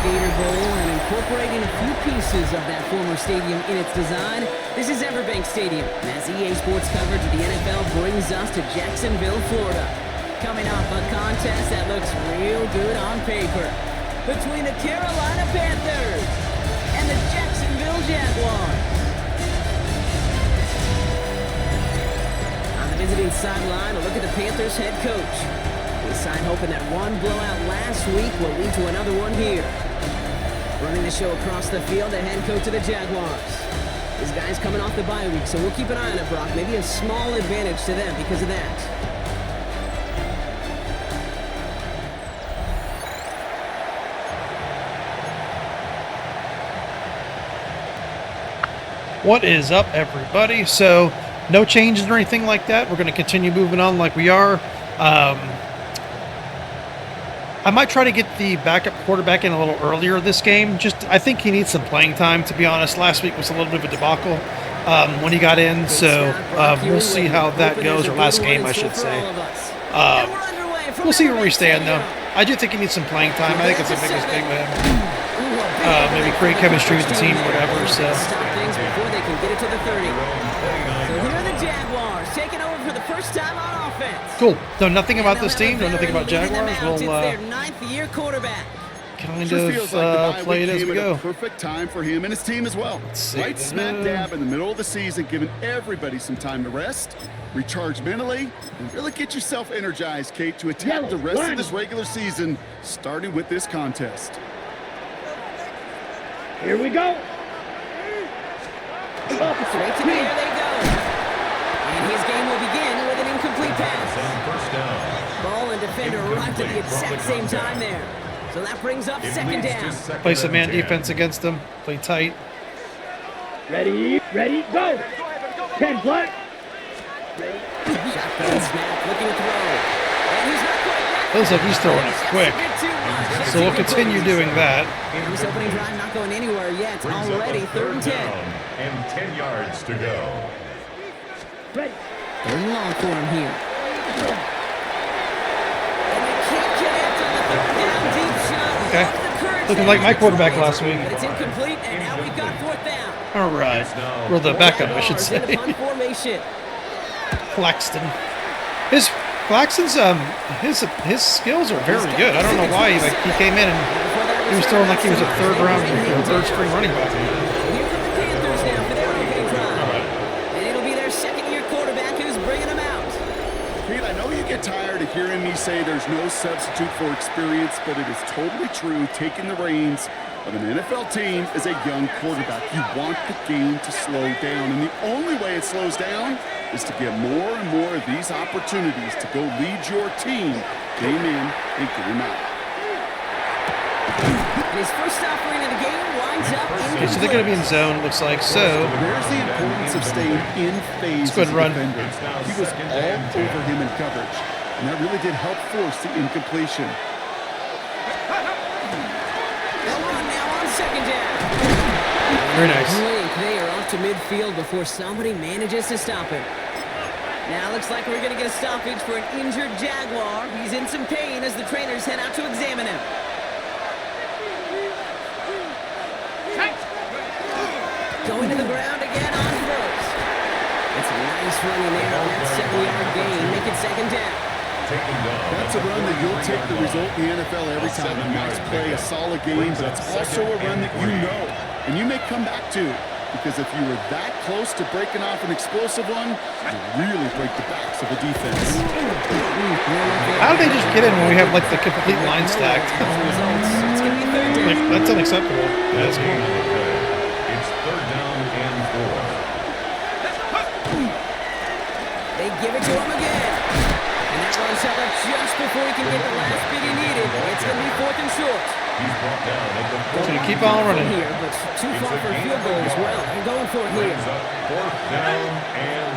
Gator Bowl and incorporating a few pieces of that former stadium in its design. This is Everbank Stadium, and as EA Sports coverage of the NFL brings us to Jacksonville, Florida. Coming off a contest that looks real good on paper between the Carolina Panthers and the Jacksonville Jaguars. On the visiting sideline, a look at the Panthers head coach. He signed hoping that one blowout last week will lead to another one here. Running the show across the field, the head coach of the Jaguars. These guys coming off the bye week, so we'll keep an eye on it, Brock. Maybe a small advantage to them because of that. What is up, everybody? So, no changes or anything like that. We're going to continue moving on like we are. I might try to get the backup quarterback in a little earlier this game. I think he needs some playing time, to be honest. Last week was a little bit of a debacle when he got in, so we'll see how that goes, or last game, I should say. We'll see where we stand, though. I do think he needs some playing time. I think it's the biggest thing with him. Maybe create chemistry with the team, whatever. So. Before they can get it to the 30. So here are the Jaguars taking over for the first time on offense. Cool. Know nothing about this team. Know nothing about Jaguars. We'll their ninth-year quarterback. Kind of play it as we go. Perfect time for him and his team as well. Right smack dab in the middle of the season, giving everybody some time to rest, recharge mentally, and really get yourself energized, Kate, to attack the rest of this regular season, starting with this contest. Here we go. Straight to the air they go. And his game will begin with an incomplete pass. Ball and defender arrived at the exact same time there. So that brings up second down. Play some man defense against them. Play tight. Ready, go. 10 black. Ready. Shotgun snap, looking to throw. And he's not quite back. Looks like he's throwing it quick. So we'll continue doing that. This opening drive not going anywhere yet. It's already 3rd and 10. And 10 yards to go. Ready. 3rd and long for him here. And they can't get it to the 3rd down deep shot. Okay. Looking like my quarterback last week. But it's incomplete, and now we've got 4th down. All right. Well, the backup, I should say. Formation. Claxton. Claxton's his skills are very good. I don't know why he came in and he was throwing like he was a third string running back. Here come the Panthers now for their opening drive. And it'll be their second-year quarterback who's bringing them out. Pete, I know you get tired of hearing me say there's no substitute for experience, but it is totally true. Taking the reins of an NFL team is a young quarterback. You want the game to slow down, and the only way it slows down is to get more and more of these opportunities to go lead your team game in and game out. And his first offering of the game winds up in Okay, so they're going to be in zone, looks like. So there's the importance of staying in phase. Let's go ahead and run. He was all over him in coverage, and that really did help force the incompletion. They'll run now on second down. very nice. They are off to midfield before somebody manages to stop him. Now looks like we're going to get a stoppage for an injured Jaguar. He's in some pain as the trainers head out to examine him. Going to the ground again on first. That's a nice running there on that 7-yard gain. Make it second down. That's a run that you'll take the result in the NFL every time. A nice play, a solid game, but it's also a run that you know and you may come back to, because if you were that close to breaking off an explosive one, you really break the backs of the defense. How did they just get in when we have like the complete line stacked? Like, that's unacceptable. That's cool. It's 3rd down and 4. They give it to him again. And that run set up just before he can get the last bit he needed. It's going to be 4th and short. He's brought down at the 4. So you keep on running. Here, but too far for a field goal as well. They're going for it here. 4th down and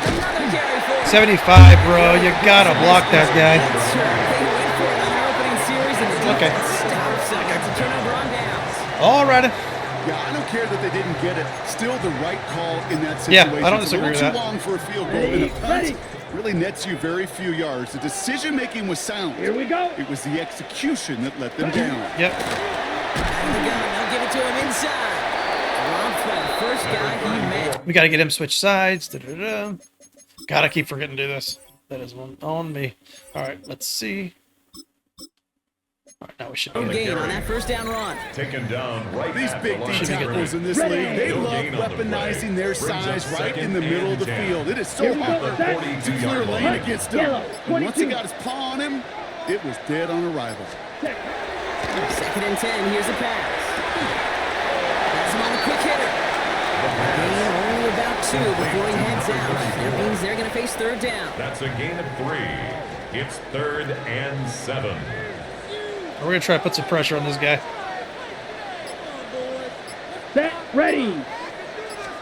1. Another carry forward. 75, bro. You gotta block that guy. They went for it on their opening series, and the Okay. defense stops it. That's a turnover on downs. All right. Yeah, I don't care that they didn't get it. Still the right call in that Yeah, situation. I don't disagree with It's a that. little too long for a field goal in a punt. really nets you very few yards. The decision-making was sound. Here we go. It was the execution that let them down. Yep. They'll give it to him inside. Dropped by the first guy he met. We got to get him switch sides. Da-da-da. Gotta keep forgetting to do this. That is one on me. All right, let's see. All right, now we should be Gain on that first down run. Taken down right These at big the D line of tackles scrimmage. in this Ready. league, they No love gain on the play. weaponizing their Brings up size right in second the middle of the and 10. field. It is so Here we go. hard Set. to clear a lane against him. Yellow, And once he 22. got his paw on him, it was dead on arrival. Second and 10. Here's the pass. That's him on the quick hitter. Gain only about 2 before he heads out. That means they're going to face third down. That's a gain of 3. It's 3rd and 7. We're gonna try to put some pressure on this guy. Set. Ready.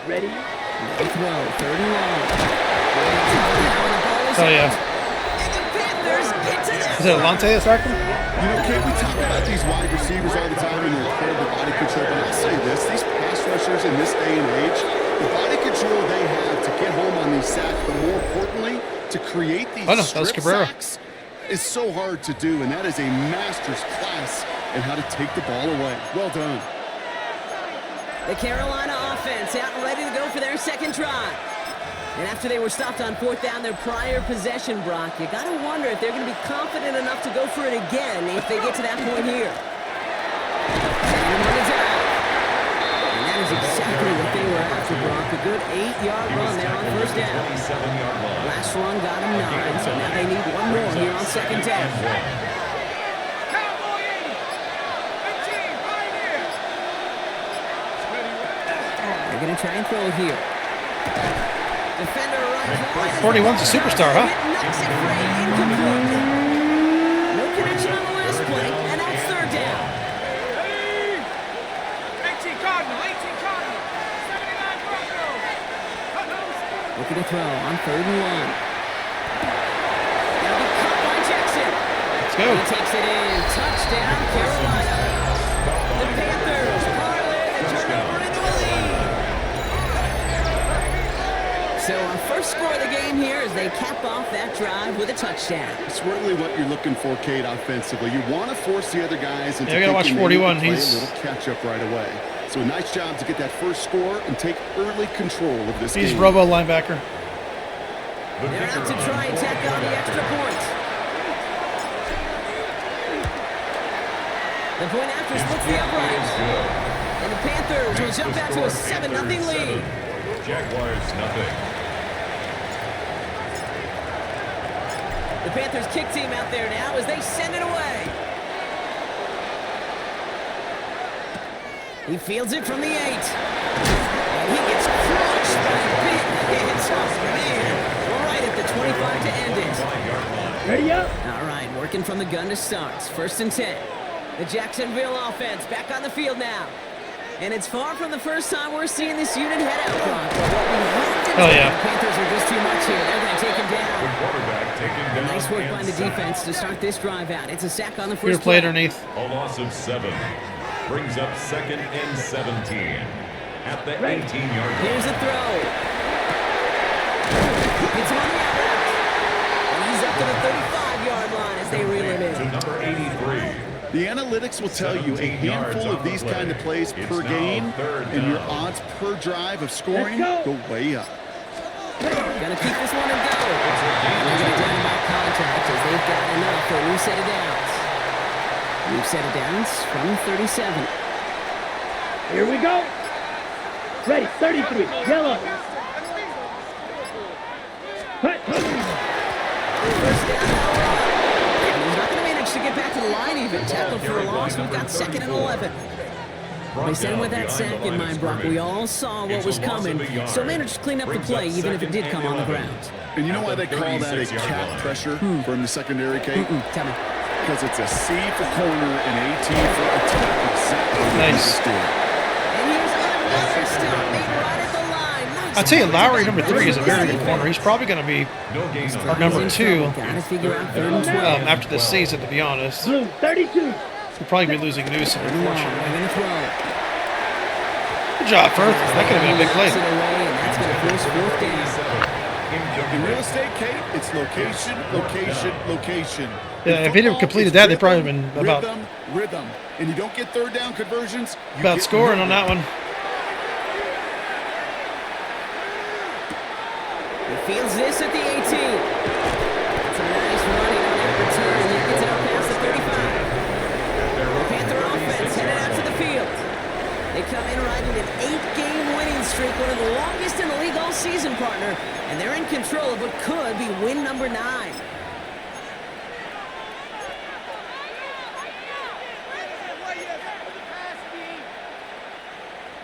Ready. They throw. 3rd and long. Oh yeah. And the Panthers into this. Is it Alante that's starting? You know, Kate, we talk about these wide receivers all the time and their incredible body control, but I'll say this, these pass rushers in this day and age, the body control they have to get home on these sacks, but more importantly, to create these Oh, no, that was strip Cabrera. sacks is so hard to do, and that is a master's class in how to take the ball away. Well done. The Carolina offense out and ready to go for their second drive. And after they were stopped on 4th down, their prior possession, Brock, you got to wonder if they're going to be confident enough to go for it again if they get to that point here. And that is exactly what they were after, Brock. A good 8-yard run there on first down. 27-yard line. Last run got him 9, so now they need one more here on second down. They're going to try and throw it here. Defender right. 41's a superstar, huh? Knocks it free, incomplete. No connection on the last play, and now it's third down. 18 Cardinal, 18 Cardinal, 79 Broncos. Looking to throw on 3rd and 1. That'll be caught by Jackson. Let's go. He takes it in. Touchdown, Carolina. The Panthers parlay and turn over into a lead. So our first score of the game here as they cap off that drive with a touchdown. It's really what you're looking for, Kate, offensively. You want to force the other guys into Yeah, we gotta watch thinking they need 41. to play He's- a little catch-up right away. So a nice job to get that first score and take early control of this He's game. Robo linebacker. They're out to try and tack on the extra point. The point after splits the upright. And the Panthers will jump out to a 7-0 lead. Jaguars nothing. The Panthers kick team out there now as they send it away. He fields it from the 8. And he gets crushed by a big hit. Oh, man. Right at the 25 to end it. Ready up. All right, working from the gun to start. 1st and 10. The Jacksonville offense back on the field now. And it's far from the first time we're seeing this unit head out front. But what we have to do, Oh, yeah. the Panthers are just too much here. They're going to take him The down. quarterback taken down. Nice work by and the sacked. defense to start this drive out. It's a sack on the Here, first play play. underneath. A loss of 7. Brings up 2nd and 17. At the 18-yard line. Here's the throw. Gets him on the out route. And he's up to the 35-yard line as they reel him To in. number 83. The analytics will tell you a 17 yards handful of on the these play. kind of plays It's per now game, 3rd and your down. odds per drive of scoring Let's go go. way up. Gonna keep this one and go. And they're gonna down by contact as they've got enough for a new set of downs. New set of downs from 37. Here we go. Ready. 33. Yellow. Hut. First down, and he's not gonna manage to get back to the line even. Tackle for a loss. We've got 2nd and 11. They said with that sack in mind, Brock, we all saw what was coming, so managed to clean up the play even if it did come on the ground. And you know why they call that a cat pressure from the secondary, Kate? Tell me. Because it's a C for corner and AT for attack. Exactly what Nice. he just did. And here's another stop made right at the line. Nice. I tell you, Lowry, number 3, is a very good corner. He's probably going to be No gain on our number 2 Gotta figure out 3rd and 12. after this season, to be honest. Blue. 32. We'll probably be losing Newsom, They're unfortunately. gonna throw. Good job, Firth. That could have been a big play. Knocks it away, and that's gonna force 4th down. In real estate, Kate, it's location, location, location. Yeah, if he'd have completed that, they'd probably have been about rhythm. And you don't get third down conversions. about scoring on that one. He fields this at the 18. It's a nice running on that return. He gets it up past the 35. The Panther offense headed out to the field. They come in riding an 8-game winning streak, one of the longest in the league all season, partner. And they're in control of what could be win number 9.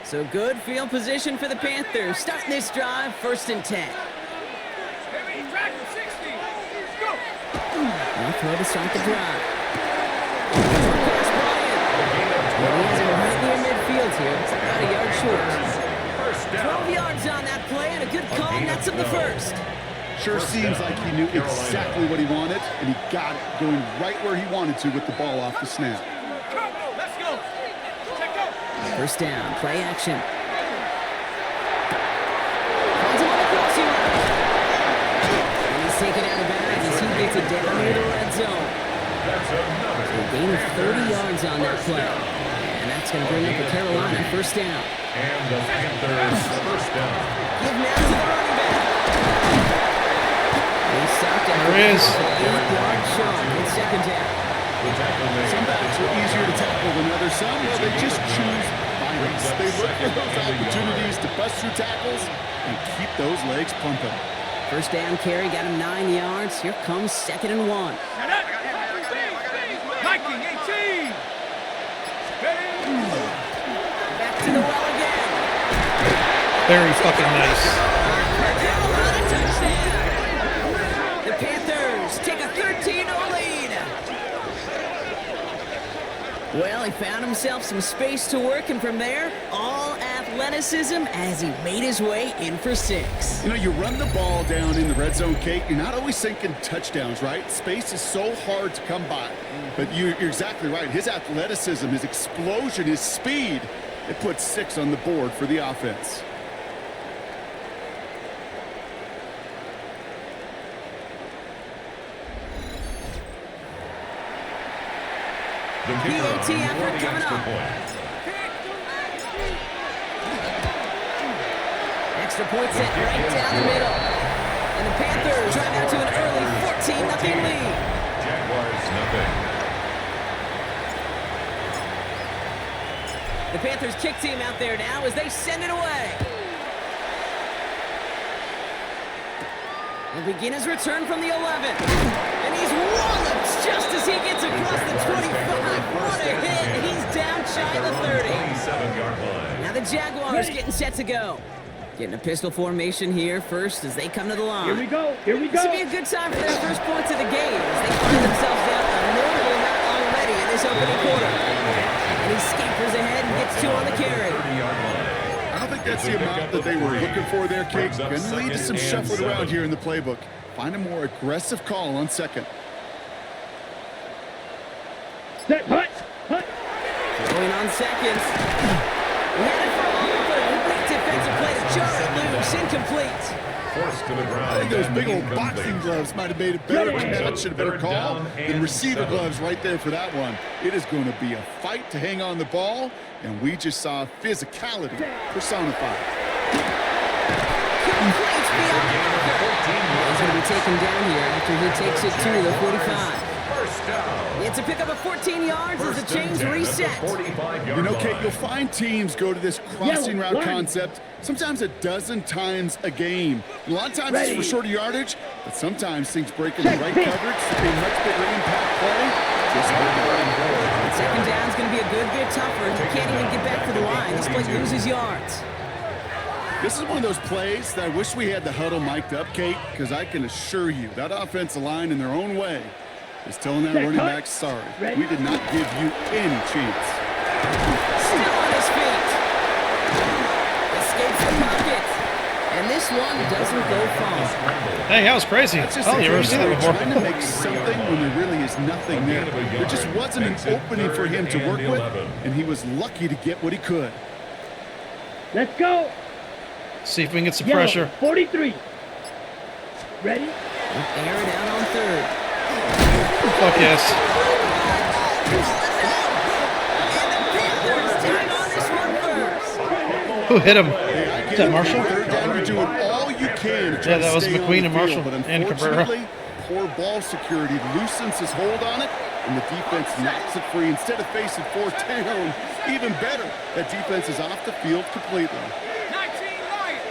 So good field position for the Panthers. Starting this drive, 1st and 10. Now throw to start the drive. Pass Bryant. Well, he has him right near midfield here. It's about a yard short. 12 yards on that play, and a good call nets him the first. Sure seems like he knew exactly what he wanted, and he got it going right where he wanted to with the ball off the snap. Let's go. First down, play action. Finds him on the crossing route. And he's taken out of bounds as he gets it down near the red zone. So a gain of 30 yards on that play. And that's going to bring up the Carolina first down. And the Panthers first down. Give now to the running back. He's stopped at There he is. 8-yard shot in 2nd down. Some backs are easier to tackle than others. Some, well, they just choose violence. They look for those opportunities to bust through tackles and keep those legs pumping. First down carry got him 9 yards. Here comes 2nd and 1. Viking 18. Back to the well again. Very fucking nice. Carolina touchdown. The Panthers take a 13-0 lead. Well, he found himself some space to work, and from there, all athleticism as he made his way in for 6. You know, you run the ball down in the red zone, Kate, you're not always thinking touchdowns, right? Space is so hard to come by. But you're exactly right. His athleticism, his explosion, his speed, it puts 6 on the board for the offense. The kicker PAT on the effort coming extra up. point. Extra point set right down the middle. And the Panthers drive out to an early 14-0 lead. Jaguars nothing. The Panthers kick team out there now as they send it away. He'll begin his return from the 11. And he's walloped just as he gets across the 25. What a hit. He's down shy of the 30. 27-yard line. Now the Jaguars getting set to go. Getting a pistol formation here first as they come to the line. Here we go. Here we This go. will be a good time for their first points of the game as they find themselves down a notable amount already in this opening quarter. And he scampers ahead and gets 2 on the carry. 30-yard line. I don't think that's the amount that they were looking for there, Kate. Going to lead to some shuffling around here in the playbook. Find a more aggressive call on 2nd. Set. Hut. Going on 2nd. He had it for a moment, but a great defensive play to jar it loose. Incomplete. Forced to the ground. I think those and big old incomplete. boxing gloves might have made a better catch and a better call than receiver gloves right there for that one. It is going to be a fight to hang on the ball, and we just saw physicality personified. Complete beyond the marker. He's going to be taken down here after he takes it to the 45. First down. It's a pickup of 14 yards as the First and chains 10 at the reset. 45-yard You know, Kate, line. you'll find teams go to this crossing Yellow, route line. concept sometimes a dozen times a game. A lot of times Ready. it's for shorter yardage, but sometimes things break in the Check, right pitch. coverage to be a much bigger impact play. Just like that. Second down's going to be a good bit tougher. He can't even get back to the line. This play loses yards. This is one of those plays that I wish we had the huddle mic'd up, Kate, because I can assure you that offensive line in their own way is telling that Check, running cut. back, sorry, Ready. we did not give you any chance. Still on his feet. Escapes the pocket. And this one doesn't go far. Dang, that was crazy. That's just Oh, the you ever case. seen They that were before? trying to make something when there really is nothing there. There just wasn't an opening for him to work with, and he was lucky to get what he could. Let's go. See if we can get some Yellow, pressure. 43. Ready? Air it out on third. Fuck yes. Taking on this one first. Who hit him? Is that Marshall? Third down, you're doing all you can to try Yeah, that to was stay on McQueen the and Marshall field, but and Cabrera. unfortunately, poor ball security loosens his hold on it, and the defense knocks it free. Instead of facing fourth down, even better, that defense is off the field completely. 19 Lions.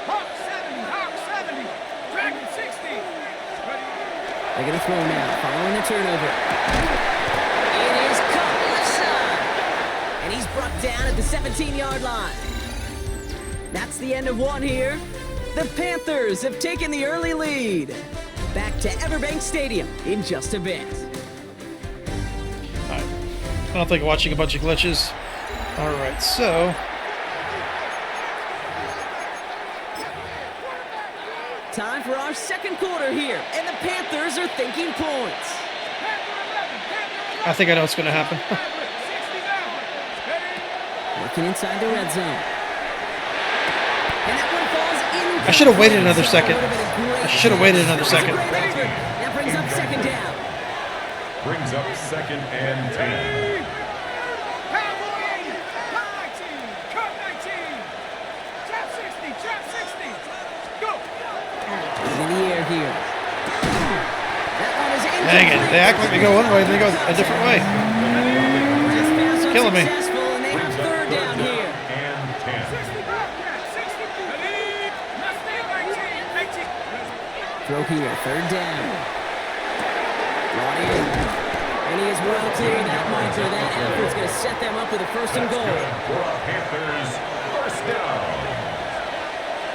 Hawk 70. Hawk 70. Dragon 60. Ready? They're going to throw now, following the turnover. It is caught left side. And he's brought down at the 17-yard line. That's the end of one here. The Panthers have taken the early lead. Back to Everbank Stadium in just a bit. Alright. I don't think watching a bunch of glitches. Alright, so Time for our second quarter here, and the Panthers are thinking points. I think I know what's going to happen. Working inside the red zone. And that one falls in. I should have waited another second. I should have waited another second. That brings up second down. Brings up second and 10. Cowboy 80. Cut 19. Cut 19. Trap 60. Trap 60. Go. He's in the air here. That one is incomplete. Dang it. They act like they go one way, they go a different way. This pass Killing me. unsuccessful, and they have third down here. And 10. 60 Bobcat. 60. Ready. Mustang 19. 18. Throw here, third down. Brought in. And he is well clear of that marker. That effort's going to set them up with a first and goal. For our Panthers, first down.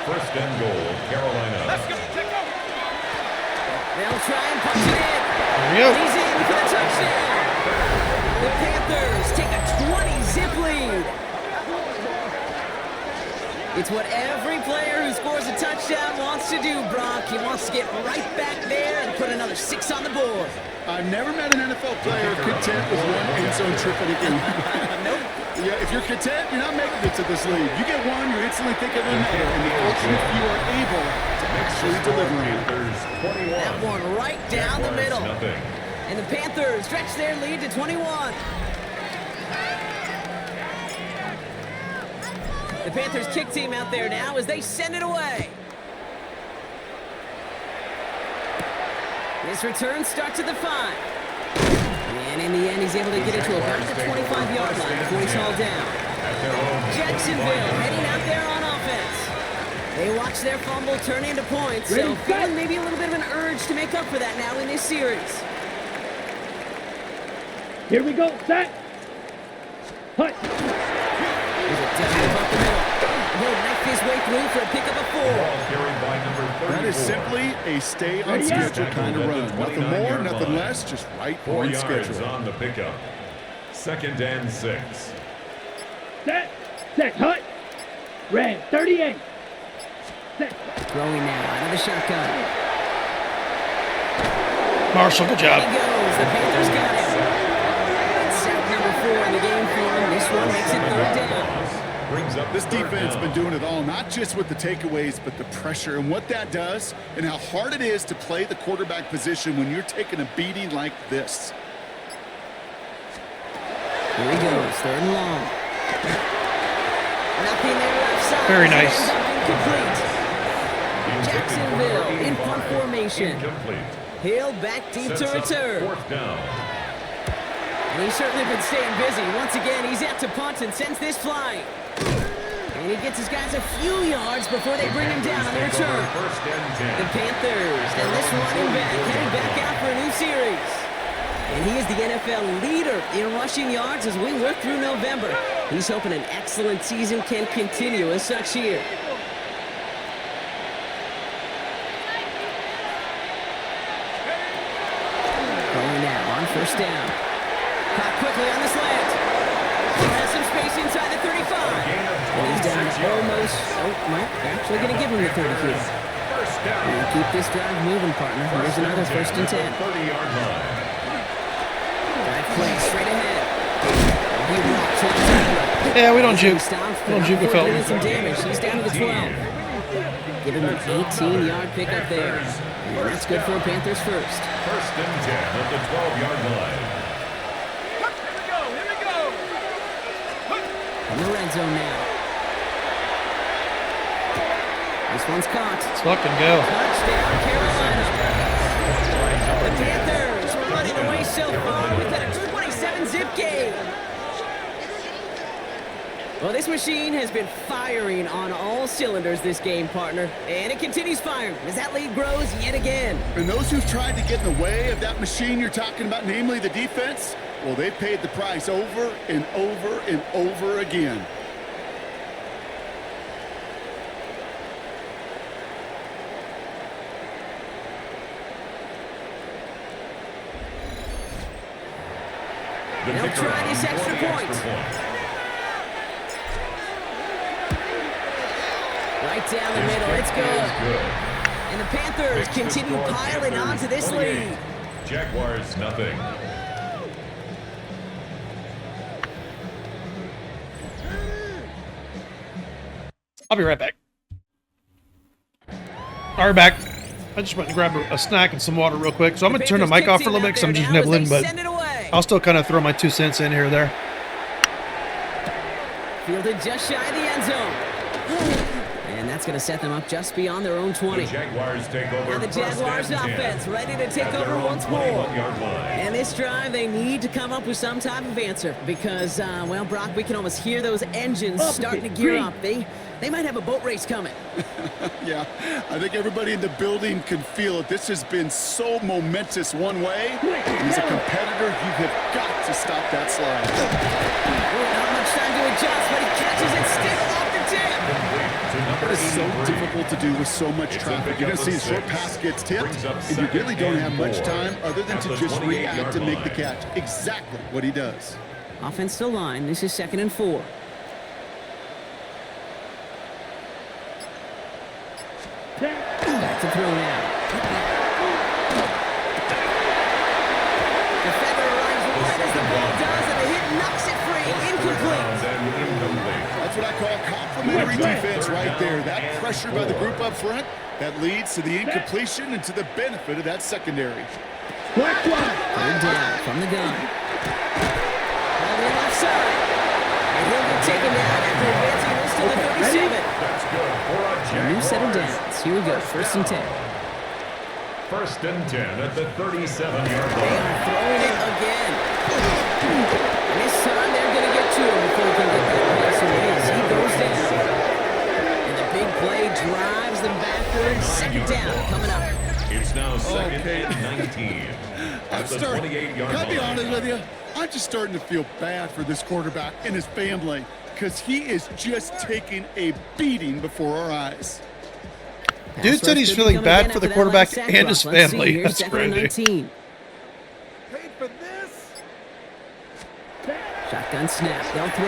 First and goal, Carolina. Let's go. Take over. They'll try and punch it in. There we go. He's in for the touchdown. The Panthers take a 20-zip lead. It's what every player who scores a touchdown wants to do, Brock. He wants to get right back there and put another 6 on the board. I've never met an NFL player content with one end zone trip in a game. Nope. Yeah, if you're content, you're not making it to this league. You get one, you're instantly thinking of another, and the ultimate if you are able to actually deliver on it. Panthers 21. That one right down the middle. Nothing. And the Panthers stretch their lead to 21. The Panthers kick team out there now as they send it away. This return starts at the 5. And in the end, he's able to get it to about the 25-yard line before he's hauled down. Jacksonville heading out there on offense. They watch their fumble turn into points, so feeling maybe a little bit of an urge to make up for that now in this series. Here we go. Set. Hut. He's a dive up the middle. He'll knife his way through for a pickup of 4. Ball carried by number 34. That is simply a stay on schedule kind of run. Nothing more, nothing less, just right 4 on yards schedule. on the pickup. Second and 6. Set. Set. Hut. Red. 38. Set. Throwing now out of the shotgun. Marshall, good job. He goes. The Panthers got it. It's sack number 4 in the game for him. This one makes it third down. Brings up This third defense down. been doing it all, not just with the takeaways, but the pressure and what that does and how hard it is to play the quarterback position when you're taking a beating like this. Here he goes. Third and long. Nothing there left side. Very nice. Incomplete. Jacksonville in punt formation. Incomplete. Hill back deep to Sets up return. fourth down. And he's certainly been staying busy. Once again, he's out to punt and sends this flying. And he gets his guys a few yards before they bring him down on the return. First and The 10. Panthers, and this running back heading back out for a new series. And he is the NFL leader in rushing yards as we work through November. He's hoping an excellent season can continue as such here. Going now on first down. Caught quickly on the slant. Has some space inside the 35. And he's down to almost, actually going to give him the 30 here. First down. And keep this drive moving, partner. Here's another first and 10. 30-yard line. Drive play straight ahead. He walks to the tackler. Yeah, we don't juke. Stops, We don't juke with doing Felton. some damage. He's down to the 12. Give him an 18-yard pickup there. And that's good for Panthers first. First and 10 at the 12-yard line. Here we go. In the red zone now. This one's caught. Let's fucking go. Touchdown, Carolina. The Panthers are running away so far. We've got a 27 zip game. Well, this machine has been firing on all cylinders this game, partner. And it continues firing as that lead grows yet again. And those who've tried to get in the way of that machine you're talking about, namely the defense, well, they've paid the price over and over and over again. They'll try this extra point. Right down the middle, it's good. And the Panthers continue piling on to this lead. Jaguars, nothing. I'll be right back. All right, back. I just went to grab a snack and some water real quick. So I'm going to turn the mic off for a little bit because I'm just nibbling, but I'll still kind of throw my 2 cents in here or there. Fielded just shy of the end zone. And that's going to set them up just beyond their own 20. The Jaguars take over. Now the Jaguars offense ready to take over once more. And this drive, they need to come up with some type of answer because, well, Brock, we can almost hear those engines starting to gear up. They might have a boat race coming. Yeah, I think everybody in the building can feel it. This has been so momentous one way. As a competitor, you have got to stop that slide. Not much time to adjust, but he catches it still off the tip. It is so difficult to do with so much traffic. You're going to see a short pass gets tipped, and you really don't have much time other than to just react and make the catch. Exactly what he does. Offense still line. This is 2nd and 4. Back to throw now. Defender runs wide as the ball does, and the hit knocks it free. Incomplete. That's what I call complimentary defense right there. That pressure by the group up front, that leads to the incompletion and to the benefit of that secondary. Third down from the gun. On the left side. And he'll be taken down after advancing this to the 37. That's good for a Jaguars. New set of downs. Here we go. 1st and 10. 1st and 10 at the 37-yard They line. are throwing it again. And this time they're going to get to him before he can get that pass away as he goes down. And the big play drives them backward. 2nd down coming up. It's now 2nd and 19 at the 28-yard Can I be line. honest with you? I'm just starting to feel bad for this quarterback and his family because he is just taking a beating before our eyes. Dude said he's feeling bad for the quarterback and his family. That's crazy. Paid for this? Shotgun snap. They'll throw.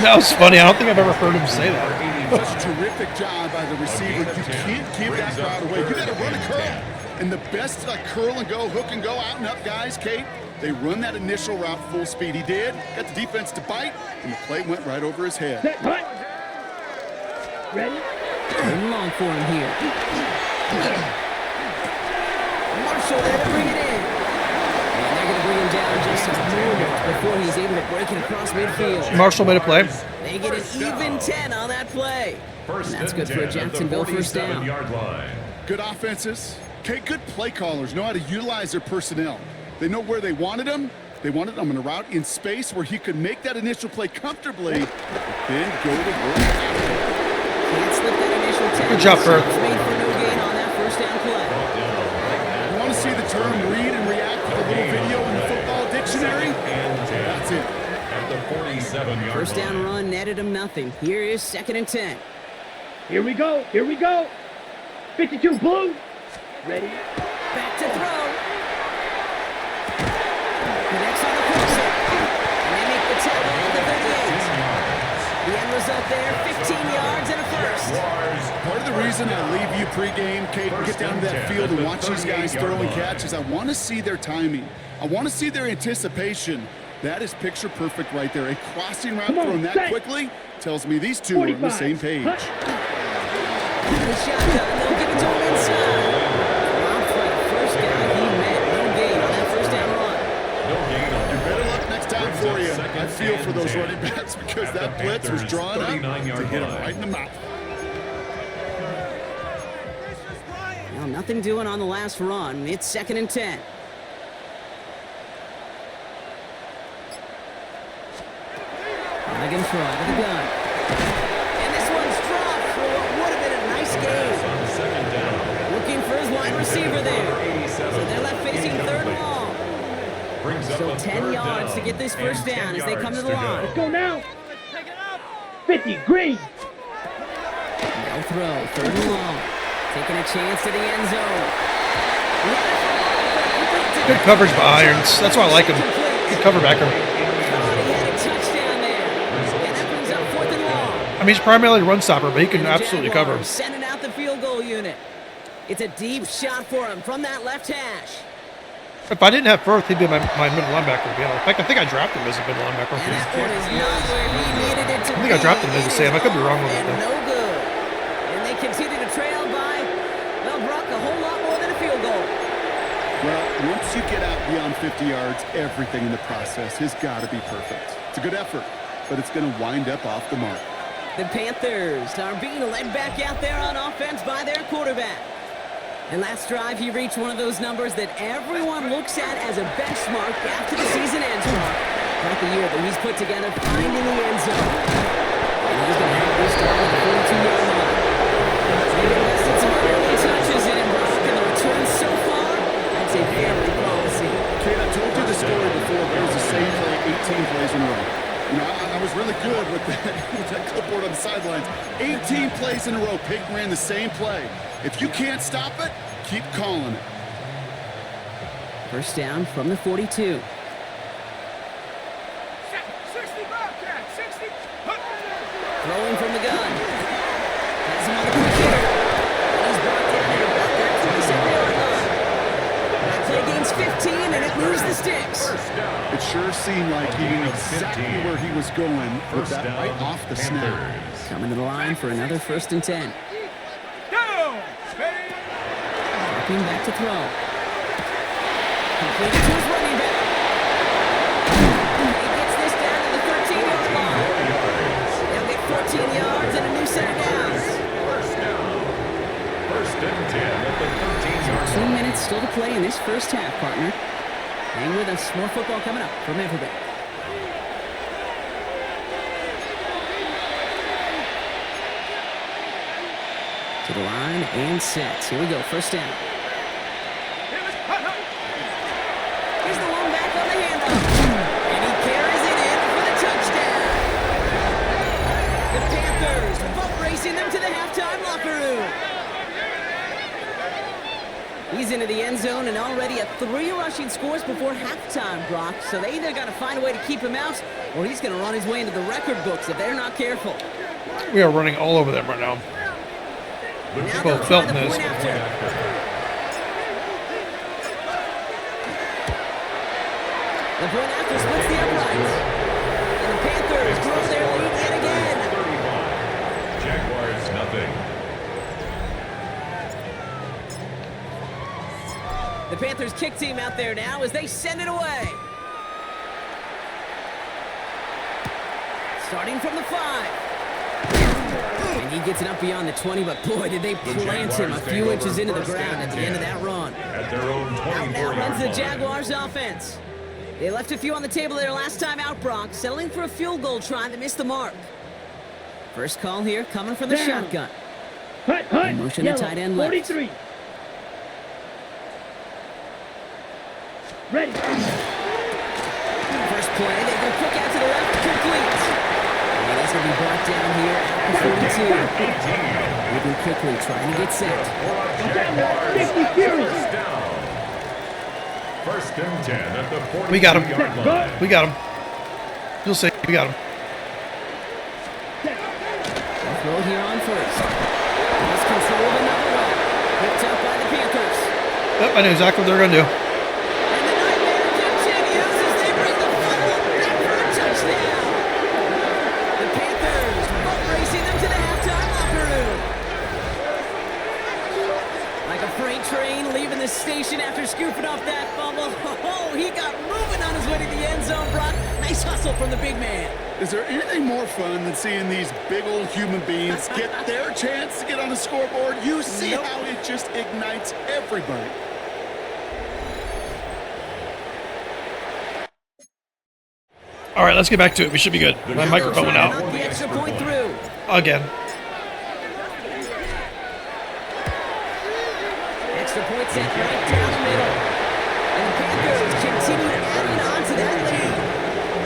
That was funny. I don't think I've ever heard him say that. Such a terrific job by the receiver. You can't give that crowd away. You got to run a curl. And the best curl and go, hook and go, out and up guys, Kate, they run that initial route full speed. He did. Got the defense to bite, and the play went right over his head. Set, hut. Ready? Going long for him here. Marshall there to bring it in. And they're going to bring him down just a moment before he's able to break it across midfield. Marshall made a play. They get an even 10 on that play. And that's good for a Jacksonville first down. Good offenses. Okay, good play callers know how to utilize their personnel. They know where they wanted him. They wanted him on a route in space where he could make that initial play comfortably, but then go to work. Can't slip that initial 10. Good job, Bert. It's made for no gain on that first down play. You want to see the term read and react with a little video in the football dictionary? That's it. At the 47-yard First down run netted him nothing. Here is 2nd and 10. Here we go. Here we go. 52 blue. Ready? Back to throw. Connects on the crosser. And they make the tackle at the 38. The end result there, 15 yards and a first. Part of the reason I leave you pregame, Kate, and get down to that field and watch these guys throw and catch is I want to see their timing. I want to see their anticipation. That is picture perfect right there. A crossing route thrown that quickly Tells me these two are on the same page. The shotgun, they'll give it to him inside. Rob for the first down he met. No gain on that first down run. No gain on the Better luck next time for you. Second I feel for those 10 running backs because at that the blitz was Panthers' drawn up to 39-yard hit him line. right in the mouth. Well, nothing doing on the last run. It's 2nd and 10. Again, throw out of the gun. And this one's dropped for what would have been a nice game. On second down. Looking for his wide receiver there. So they're left facing 3rd and long. Brings up So a 10 third yards to down get this and first 10 down as they come to the yards line. go. Go now. Take it up. 50, green. No throw, 3rd and long. Taking a chance to the end zone. Good coverage by Irons. That's why I like him. Good cover backer. He had a touchdown there. And that brings up 4th and long. I mean, he's primarily a run stopper, but he can And the absolutely cover. Jaguars sending out the field goal unit. It's a deep shot for him from that left hash. If I didn't have Firth, he'd be my middle linebacker. In fact, I think I drafted him as a middle linebacker. And that one is not where he needed it to be. I think I dropped him as a Sam. I could be wrong with it, And though. no good. And they continue to trail by, well, Brock, a whole lot more than a field goal. Well, once you get out beyond 50 yards, everything in the process has got to be perfect. It's a good effort, but it's going to wind up off the mark. The Panthers are being led back out there on offense by their quarterback. And last drive, he reached one of those numbers that everyone looks at as a benchmark after the season ends. Like the year that he's put together finding the end zone. And he's going to have this down at the 42-yard line. They've invested some early touches in him, Brock, and the return so far, I'd say very promising. Kate, I told you the story before. There was the same play 18 plays in a row. You know, I was really good with that clipboard on the sidelines. 18 plays in a row. Peyton ran the same play. If you can't stop it, keep calling it. First down from the 42. 60 Bobcat, 60. Throwing from the gun. Has him on the computer. And he's brought down at about that 27-yard line. That play gains 15, and it moves the sticks. It sure seemed like he knew exactly where he was going with First that down, right off the snap. Panthers. Coming to the line for another 1st and 10. Down. Dropping back to throw. Completed to his running back. He gets this down to the 13-yard line. They'll get 14 yards and a new set of downs. First down. First and 10 at the 13-yard 2 line. minutes still to play in this first half, partner. Hang with us. More football coming up from Everbank. To the line and set. Here we go. First down. Here's the one back on the handoff. And he carries it in for the touchdown. The Panthers boat racing them to the halftime locker room. He's into the end zone and already at 3 rushing scores before halftime, Brock. So they either got to find a way to keep him out, or he's going to run his way into the record books if they're not careful. We are running all over them right now. Now Well, they'll try the Felton is. point after. The point after splits the uprights. And the Panthers grow their lead yet again. 35. Jaguars nothing. The Panthers kick team out there now as they send it away. Starting from the 5. And he gets it up beyond the 20, but boy, did they plant him a few inches into the ground at the end of that run. At their own Out now 24-yard runs the line. Jaguars offense. They left a few on the table their last time out, Brock, settling for a field goal try that missed the mark. First call here coming from the Down. shotgun. Hut, hut. Motion to Yellow, tight end left. 43. Ready. First play, they go quick out to the left, complete. And he's going to be brought down here at the 42. Moving quickly, trying to get set. Jaguars 50 Fury. first down. First and 10 at the 40-yard We got him. line. We got him. You'll see. We got him. They'll throw here on first. Lost control of another one. Picked up by the Panthers. Yep, I knew exactly what they were going to do. And the nightmare continues as they bring the final back for a touchdown. The Panthers train leaving the station after scooping up that fumble. Oh, he got moving on his way to the end zone, Brock. Nice hustle from the big man. Is there anything more fun than seeing these big old human beings get their chance to get on the scoreboard? You see how it just ignites everybody. All right, let's get back to it. We should be good. My microphone went out. Knock the extra point through. Again. Extra point set right down the middle. And the Panthers continue adding on to that lead.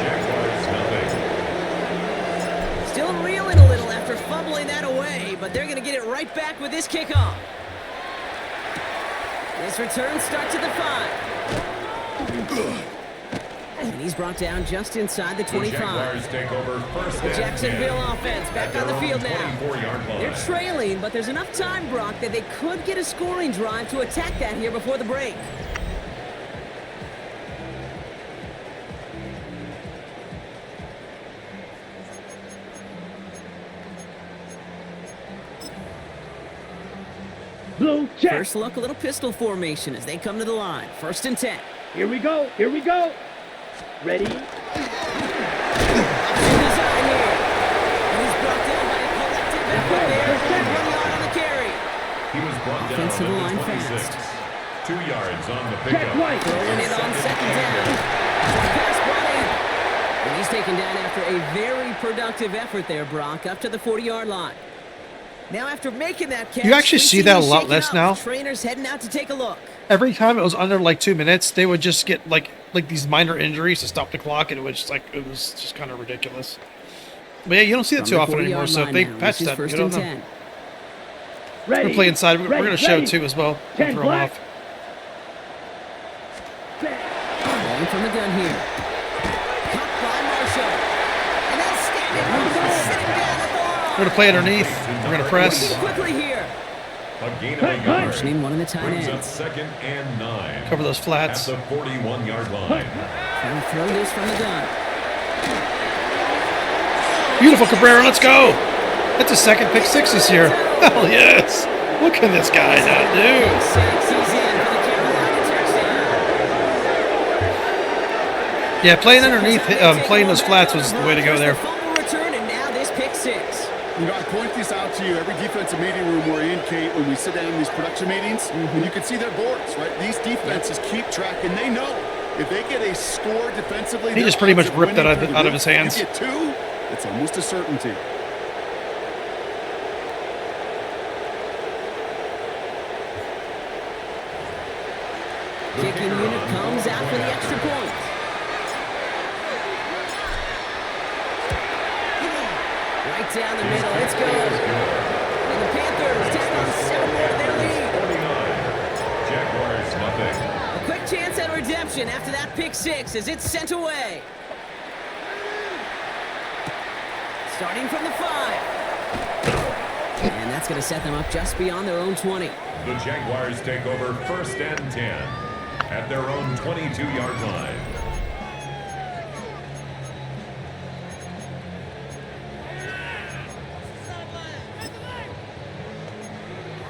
Jaguars nothing. Still reeling a little after fumbling that away, but they're going to get it right back with this kickoff. This return starts at the 5. And he's brought down just inside the 25. Jaguars take over first The and Jacksonville 10 offense back at on the their field own now. 24-yard line. They're trailing, but there's enough time, Brock, that they could get a scoring drive to attack that here before the break. Blue check. First look, a little pistol formation as they come to the line. 1st and 10. Here we go. Here we go. Ready? Option design here. And he's brought down by a collective effort there. 1 yard on the carry. He was brought down Offensive at the line 26. fast. 2 yards on the Check pickup. right. Throwing it on 2nd down. Pass brought in. And he's taken down after a very productive effort there, Brock, up to the 40-yard line. Now after making that catch, You actually they see seem that to a be lot shaking less up. now. Trainers heading out to take a look. Every time it was under like 2 minutes, they would just get like these minor injuries to stop the clock, and it was just kind of ridiculous. But yeah, you don't see that From too the often anymore. 40-yard So if line they now, patch this is that, first good on and them. 10. Ready. We're playing inside. We're Ready, going to show ready. too as well. 10 Throw them black. off. Rolling from the gun here. Caught by Marshall. And they'll stand it. Sitting down at the line. We're going to play underneath. We're going to press. Moving quickly here. A gain of a yard. Motioning one of the tight Brings up ends. 2nd and 9. Cover those At flats. the 41-yard line. Trying to throw this from the gun. Beautiful Cabrera. Let's go. That's a second pick 6 this year. Hell yes. What can this guy not do? 6, he's in for the Carolina touchdown. Yeah, playing underneath, playing those flats was the way to go there. Fumble return, and now this pick 6. You know, I point this out to you every defensive meeting room we're in, Kate, when we sit down in these production meetings, and you can see their boards, right? These defenses keep track, and they know if they get a score defensively, He just pretty much ripped that out of his hands. You get 2, it's almost a certainty. Kicking unit comes out for the extra point. Right down the middle, it's good. And the Panthers take on 7 more to their lead. 49. Jaguars nothing. A quick chance at redemption after that pick 6 as it's sent away. Starting from the 5. And that's going to set them up just beyond their own 20. The Jaguars take over 1st and 10 at their own 22-yard line.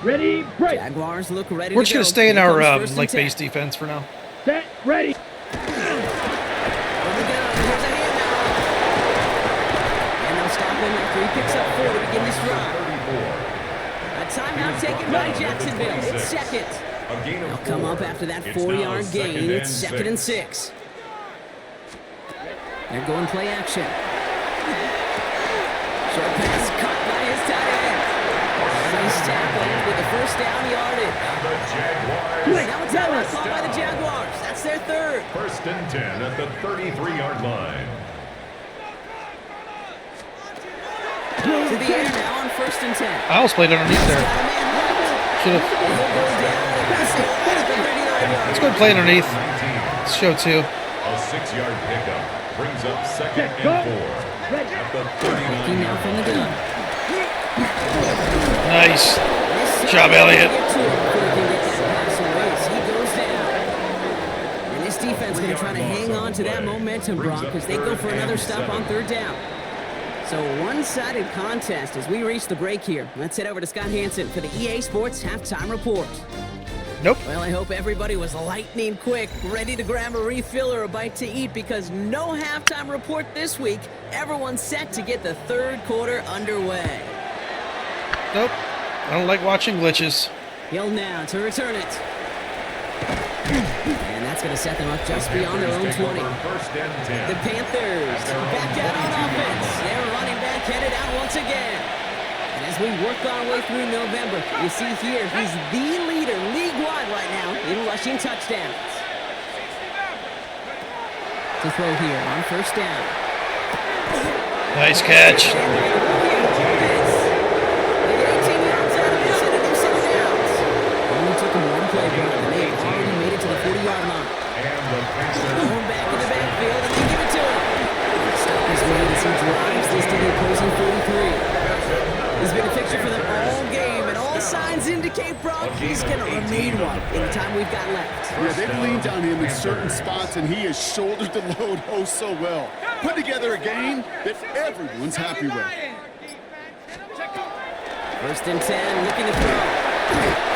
Ready. Break. Jaguars look ready We're to just go. going to stay in Here our comes 1st and like 10. base defense for now. Set. Ready. From the gun, here's a handoff. And they'll stop him after he picks up 4 to begin this drive. 34. A timeout taken by Jacksonville. It's 2nd. A gain of They'll come 4. up after that It's 4-yard now gain. It's 2nd and 6. 6. They're going play action. Short pass caught by his tight end. Nice tackle with the 1st down yardage. The Jaguars. Now a timeout called by the Jaguars. That's their 3rd. 1st and 10 at the 33-yard line. To the air now on 1st and 10. I almost played underneath there. Should have. Let's go and play underneath. 19. Let's show 2. A 6-yard pickup brings up 2nd Go. and 4 at the 39. Now from the gun. Nice. Job, Elliott. He goes down. And this defense going to try to hang on to that momentum, Brock, as they go for another stop on 3rd down. So one-sided contest as we reach the break here. Let's head over to Scott Hansen for the EA Sports Halftime Report. Nope. Well, I hope everybody was lightning quick, ready to grab a refill or a bite to eat, because no halftime report this week. Everyone's set to get the third quarter underway. Nope. I don't like watching glitches. Hill now to return it. And that's going to set them up just beyond their own 20. First and 10. The Panthers back out on offense. Their running back headed out once again. And as we work our way through November, you see here, he's the leader league-wide right now in rushing touchdowns. To throw here on first down. Nice catch. Only took him one play, and they already made it to the 40-yard line. Going back in the backfield, and they give it to him. Stop his way as he drives this to the opposing 43. He's been a fixture for them all game, and all signs indicate, Brock, he's going to remain one in the time we've got left. Yeah, they've leaned on him in certain spots, and he has shouldered the load oh so well. Put together a game that everyone's happy with. First and 10, looking to throw.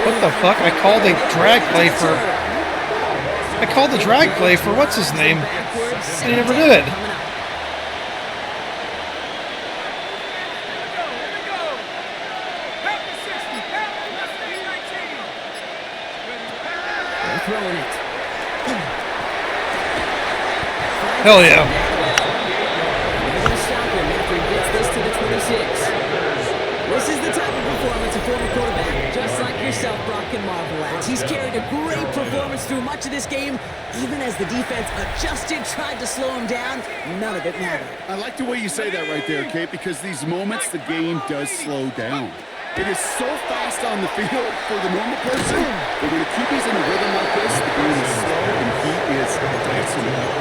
What the fuck? I called a drag play for... I called the drag play for what's his name? And he never did. They're throwing it. Hell yeah. They're going to stop him after he gets this to the 26. This is the type of performance a former quarterback, just like yourself, Brock, can marvel at. He's carried a great performance through much of this game, even as the defense adjusted, tried to slow him down. None of it mattered. I like the way you say that right there, Kate, because these moments the game does slow down. It is so fast on the field for the normal person, but when a QB's in a rhythm like this, the game is slow and he is dancing it up.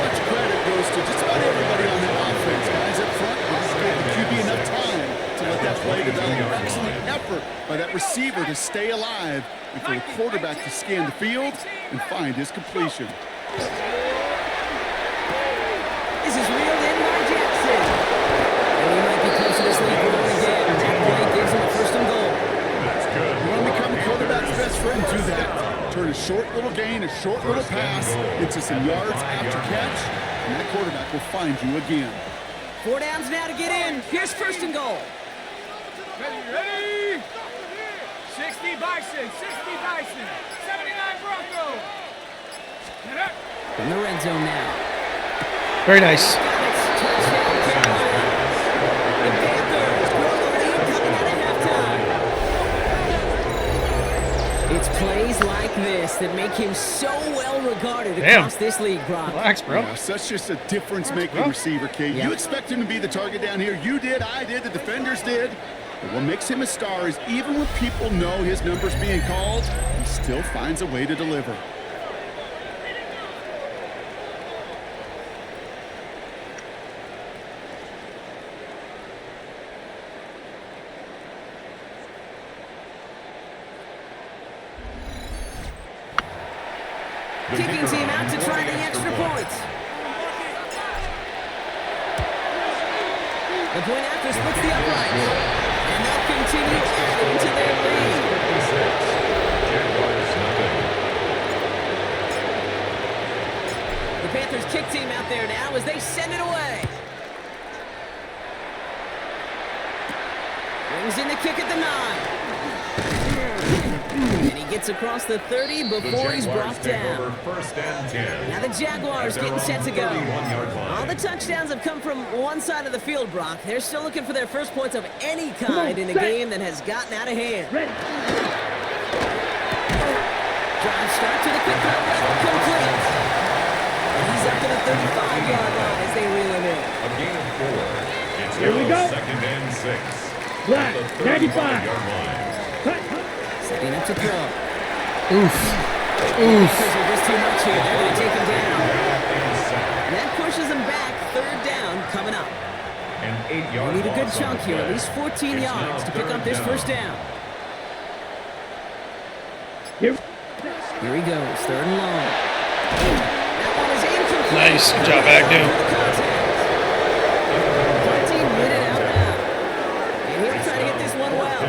Much credit goes to just about everybody on the offense. Guys up front, just gave the QB enough time to let that play develop. Excellent effort by that receiver to stay alive and for the quarterback to scan the field and find his completion. This is reeled in by Jackson. And he might be close to this league goal again. That play gives him a first and goal. You want to become a quarterback's best friend, do that. Turn a short little gain, a short little pass into some yards after catch, and that quarterback will find you again. 4 downs now to get in. Here's first and goal. Ready? 60 Bison, 60 Bison, 79 Broncos. Get up. From the red zone now. Very nice. Touchdown, Carolina. The Panthers grow the lead coming out of halftime. It's plays like this that make him so well regarded across this league, Brock. Relax, bro. Yeah, such just a difference-making receiver, Kate. Yeah. You expect him to be the target down here. You did, I did, the defenders did. But what makes him a star is even when people know his number's being called, he still finds a way to deliver. Kicking team out to try the extra point. The point after splits the upright. And they'll continue adding to their lead. The Panthers kick team out there now as they send it away. Brings in the kick at the 9. And he gets across the 30 before he's brought down. First and 10. Now the Jaguars getting set to go. All the touchdowns have come from one side of the field, Brock. They're still looking for their first points of any kind in a game that has gotten out of hand. Ready. Drive start to the quick complete. And he's up to the 35-yard line as they reel him in. A gain of 4. It's Here we now go. second and 6. Black, At the 95. 35-yard line. Setting up to throw. Oof. Because they're just too much here. They're going to take him down. And that pushes him back. Third down coming up. An 8-yard They need a good loss on chunk the here, at play. least 14 It's yards now to pick up this third first down. Here. Here he goes, third and long. That one is incomplete. Nice. Good job, Agnew. Team hit it out now. And he'll try to get this one well.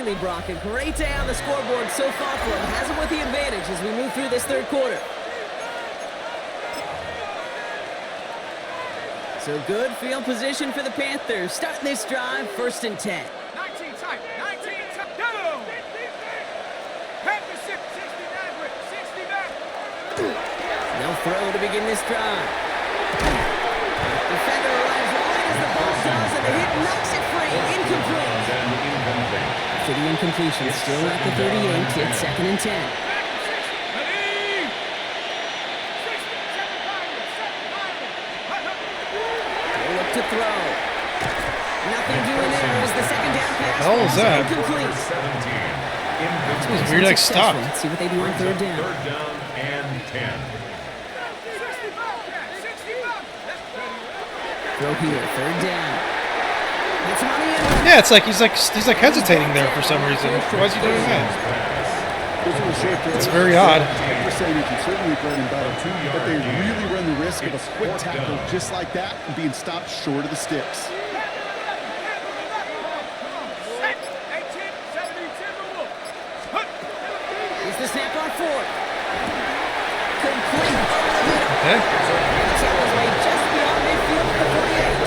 Absolutely, Brock. A great day on the scoreboard so far for him. Has him with the advantage as we move through this third quarter. So good field position for the Panthers. Starting this drive, 1st and 10. 19 tight, 19 tight, go! Panthers 69 grip, 69. No throw to begin this drive. Defender arrives right as the ball does, and the hit knocks it free. Incomplete. After the incompletion, still at the 38, it's 2nd and 10. To throw. Nothing doing there as the second down pass. Hell is that? Incomplete. This was weird, like stop. Let's see what they do on 3rd down. 3rd down and 10. Throw here, 3rd down. It's on the end. Yeah, it's like he's like hesitating there for some reason. Why is he doing that? It's very odd. We're saying you can certainly bread and butter, but they really run the risk of a quick tackle just like that and being stopped short of the sticks. Here's the snap on 4th. Complete. Okay. The tackle's way just beyond midfield at the 48.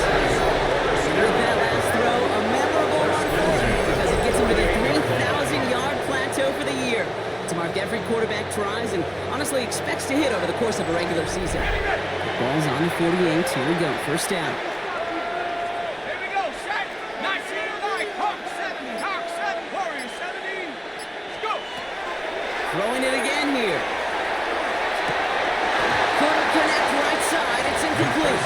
With that last throw, a memorable run for him because it gets him to the 3,000-yard plateau for the year. To mark every quarterback tries and honestly expects to hit over the course of a regular season. The ball's on the 48. Here we go. 1st down. Here we go, set. 19 Hawk 70, Hawk 7, Warrior 70. Let's go. Throwing it again here. Couldn't connect right side. It's incomplete.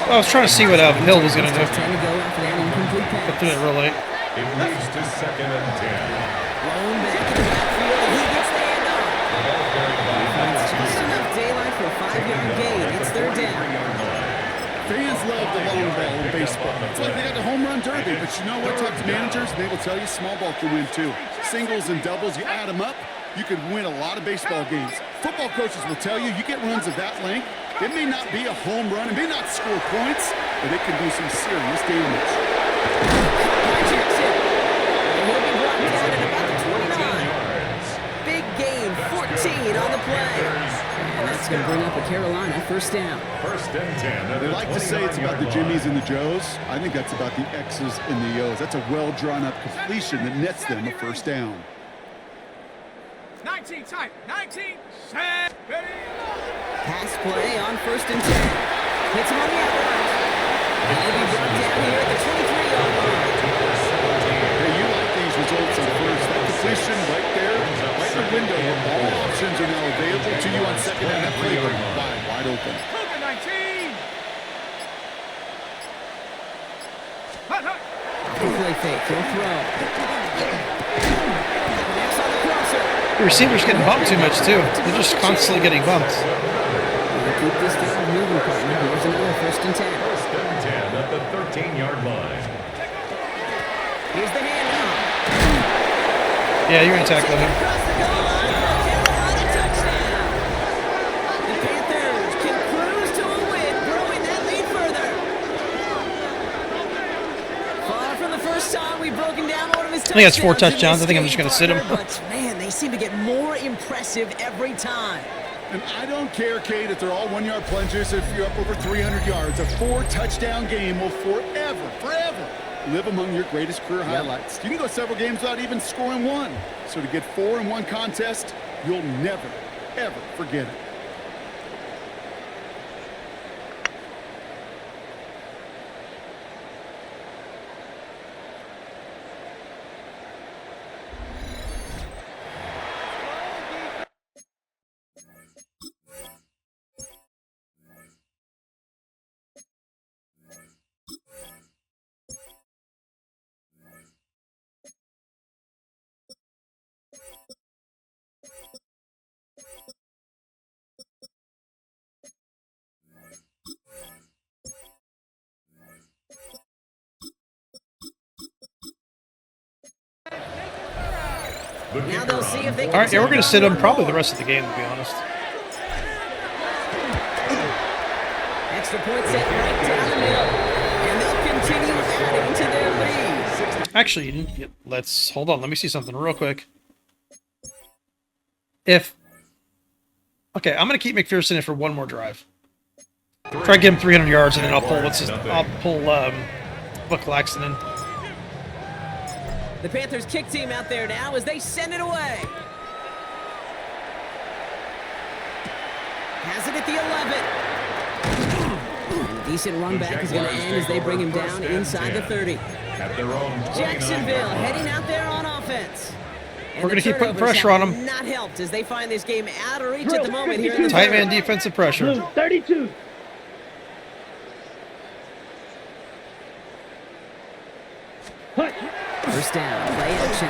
Well, I was trying to see what Hill was going to do. 10 to go after that incomplete pass. But doing it real late. It moves to 2nd and 10. Blown back in the backfield, and he gets the handoff. It's just enough daylight for a 5-yard gain. It's 3rd down. Fans love the long ball in baseball. It's like they got the home run derby, but you know what? Talk to managers, and they will tell you small ball can win too. Singles and doubles, you add them up, you could win a lot of baseball games. Football coaches will tell you get runs of that length. It may not be a home run, it may not score points, but it can do some serious damage. Jackson. And he'll be brought down at about the 29. Big gain, 14 on the play. And that's going to bring up a Carolina 1st down. 1st and 10. They like to say it's about the Jimmies and the Joes. I think that's about the X's and the O's. That's a well-drawn-up completion that nets them a 1st down. 19 tight, 19 set. Pass play on 1st and 10. Hits him on the outright. And he'll be brought down here at the 23-yard line. Hey, you like these results on 1st. That position right there, right in the window, where all options are now available to you on 2nd and that playground. Wide open. Cougar 19. Play fake, he'll throw. Next on the crosser. The receivers getting bumped too much too. They're just constantly getting bumped. Keep this drive moving, partner. Here's another 1st and 10. 1st and 10 at the 13-yard line. Here's the handoff. Yeah, you're going to tackle him. Across the goal line for a Carolina touchdown. The Panthers can cruise to a win, growing that lead further. Far from the first time we've broken down one of his touchdowns. I think that's 4 in touchdowns. this I think I'm just going to sit him. game, But, man, they seem to get more impressive every time. And I don't care, Kate, if they're all 1-yard plungers, if you're up over 300 yards. A 4-touchdown game will forever live among your greatest career highlights. You can go several games without even scoring one. So to get 4 in one contest, you'll never, ever forget it. Now they'll see if they can. All right, yeah, we're going to sit him probably the rest of the game, to be honest. Extra point set right down the middle. And they'll continue adding to their lead. Actually, let's hold on. Let me see something real quick. Okay, I'm gonna keep McPherson in for one more drive. Try to get him 300 yards, and then I'll pull Buck Claxton in. The Panthers kick team out there now as they send it away. Has it at the 11. And a decent run back is going to end as they bring him down inside the 30. At their own Jacksonville heading out there on offense. And we're going to keep putting pressure on them. Not helped as they find this game out of reach at the moment here in the tight man defensive pressure. Blue 32. Hut. First down, play action.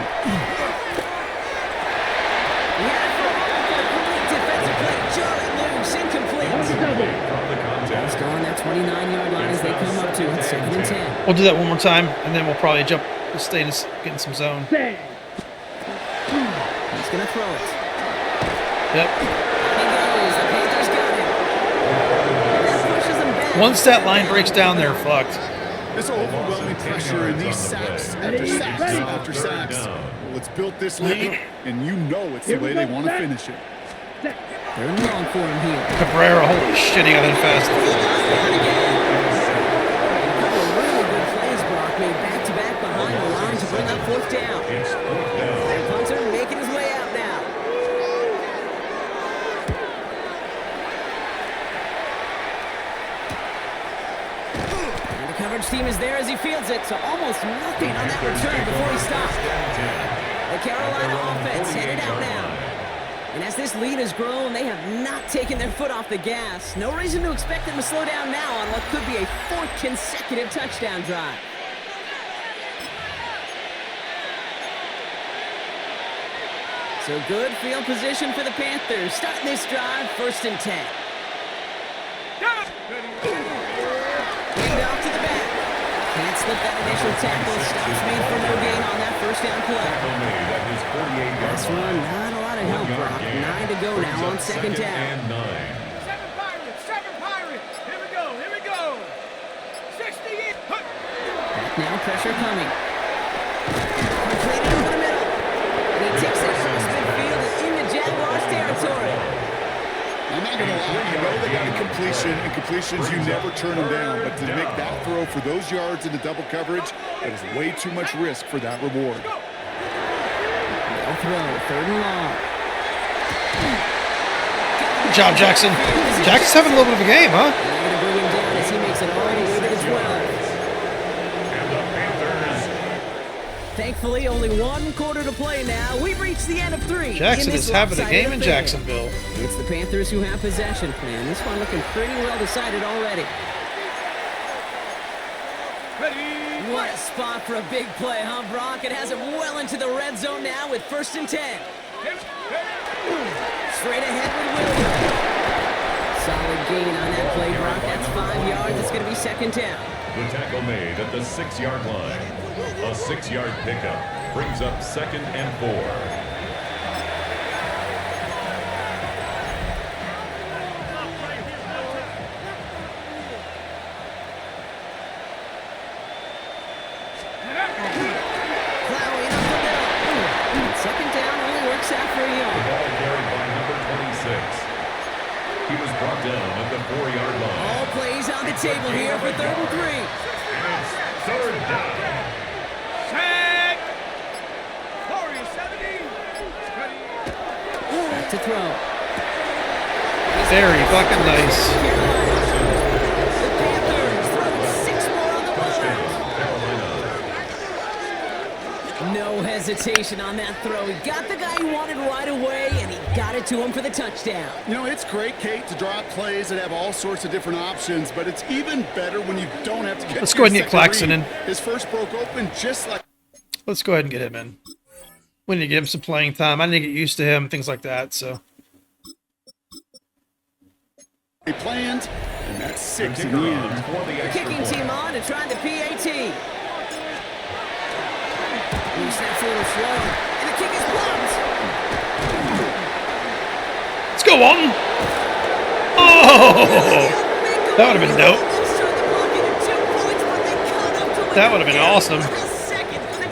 Defensive play, Charlie loose, incomplete. He's going that 29-yard line as they come up to it, 2nd and 10. We'll do that one more time, and then we'll probably get in some zone. He's going to throw it. Yep. He goes, the Panthers got him. That pushes them back. Once that line breaks down, they're fucked. This overwhelming pressure and these sacks after sacks after sacks. Well, it's built this league, and you know it's the way they want to finish it. They're long for him here. Cabrera, holy shit, he got in fast. A couple of really good plays, Brock, made back-to-back behind the line to bring up 4th down. And Punter making his way out now. And the coverage team is there as he fields it, so almost nothing on that return before he stopped. The Carolina offense headed out now. And as this lead has grown, they have not taken their foot off the gas. No reason to expect them to slow down now on what could be a 4th consecutive touchdown drive. So good field position for the Panthers. Starting this drive, 1st and 10. Hand off to the back. Can't slip that initial tackle. Stops made for no gain on that 1st down play. This run, not a lot of help, Brock. 9 to go now on 2nd down. 7 Pirates. Here we go. 68. Back now, pressure coming. Completed over the middle. And he takes it across midfield and into Jaguars territory. I'm not going to lie, I know they got a completion, and completions, you never turn them down, but to make that throw for those yards into double coverage, that is way too much risk for that reward. They'll throw, 3rd and long. Good job, Jackson. Jackson's having a little bit of a game, huh? And they're going to bring him down as he makes it all the way to the 12. Thankfully, only 1 quarter to play now. We've reached the end of 3. Jackson is having a game in Jacksonville. It's the Panthers who have possession, man. This one looking pretty well decided already. Ready. What a spot for a big play, huh, Brock? It has him well into the red zone now with 1st and 10. Straight ahead with Williams. Solid gain on that play, Brock. That's 5 yards. It's going to be 2nd down. The tackle made at the 6-yard line. A 6-yard pickup brings up 2nd and 4. Plowing up the middle. 2nd down only works out for a The yard. ball carried by number 26. He was brought down at the 4-yard line. All plays on the table here for 3rd and 3. And it's 3rd down. Sack. Warriors 70. Ready. Back to throw. Very fucking nice. The Panthers throwing 6 more on the board. No hesitation on that throw. He got the guy he wanted right away, and he got it to him for the touchdown. You know, it's great, Kate, to draw up plays that have all sorts of different options, but it's even better when you don't have to get Let's go ahead and get Claxton in. His first broke open just like Let's go ahead and get him in. We need to give him some playing time. I need to get used to him, things like that, so. they planned, and that's 6 in the end. For the The extra kicking point. team on to try the PAT. He snaps a little slow, and the kick is blocked. Let's go on! Oh! That would have been dope. That would have been awesome. Second for the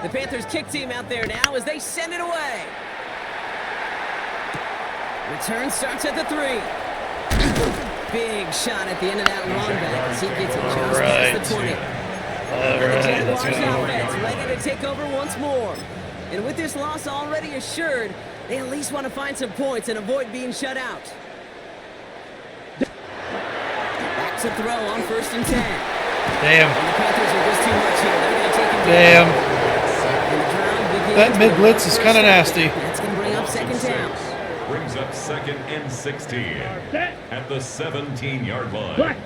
The Panthers kick team out there now as they send it away. Return starts at the 3. Big shot at the end of that long back as he gets it just past the 20. The Jaguars offense ready to take over once more. And with this loss already assured, they at least want to find some points and avoid being shut out. Back to throw on 1st and 10. Damn. And the Panthers are just too much here. They're going to take him Damn. down. That mid-blitz is kind of nasty. That's going to bring up 2nd down. Brings up 2nd and 16 at the 17-yard line. Running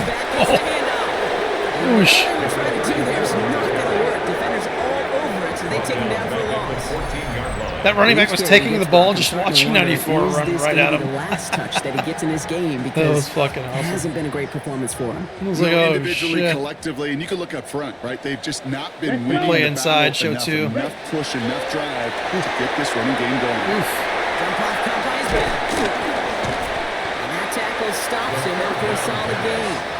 back is the handoff. Whoosh. What they're trying to do there is not going to work. Defenders all over it, so they take him down for a loss. 14-yard line. That running back was taking the ball and just watching 94 run right at him. The last touch that he gets in this game That because was fucking it awesome. hasn't been a great performance for him. I was like, oh, individually, shit. collectively, and you can look up front, right? They've just not been winning. Play the inside, battle show 2. Enough push, enough drive to get this running game going. Oof. Jump off cut by his back. And that tackle stops him after a solid game.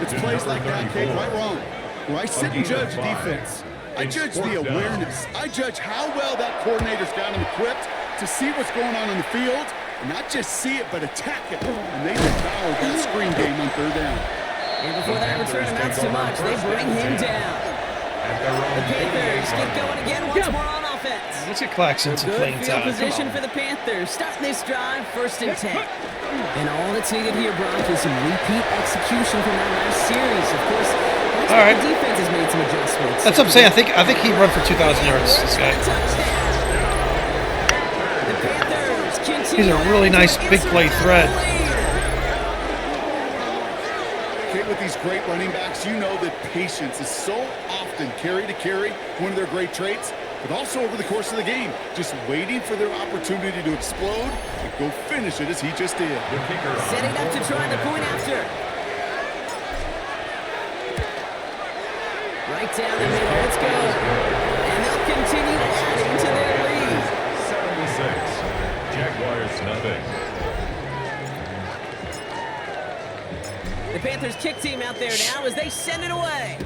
It's plays like that, Kate, right wrong. Where I sit and judge defense, I judge the awareness. I judge how well that coordinator's got him equipped to see what's going on in the field, and not just see it, but attack it. And they devoured that screen game on 3rd down. And before that return amounts to much, they bring him down. The Panthers get going again once more on offense. Let's get Claxton some Good playing field time. position for the Panthers. Starting this drive, 1st and 10. And all that's needed here, Brock, is some repeat execution from that last series. Of course, All right. the defense has made some adjustments. That's what I'm saying. I think he run for 2,000 yards, this guy. The Panthers continue. He's a really nice big play threat. Kate, with these great running backs, you know that patience is so often carry to carry, one of their great traits, but also over the course of the game, just waiting for their opportunity to explode and go finish it as he just did. The kicker on Setting up to try the point after. Right down the middle. Let's go. And they'll continue adding to their lead. 7-6. Jaguars nothing. The Panthers kick team out there now as they send it away.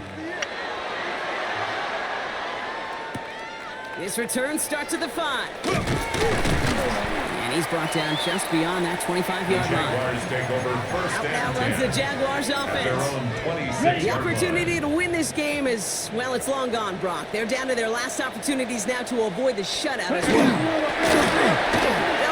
This return starts at the 5. And he's brought down just beyond that 25-yard line. Jaguars take over 1st Now and runs the 10. Jaguars Their offense. own 26 The opportunity to win this game is, well, it's long gone, Brock. They're down to their last opportunities now to avoid the shutout as well. They'll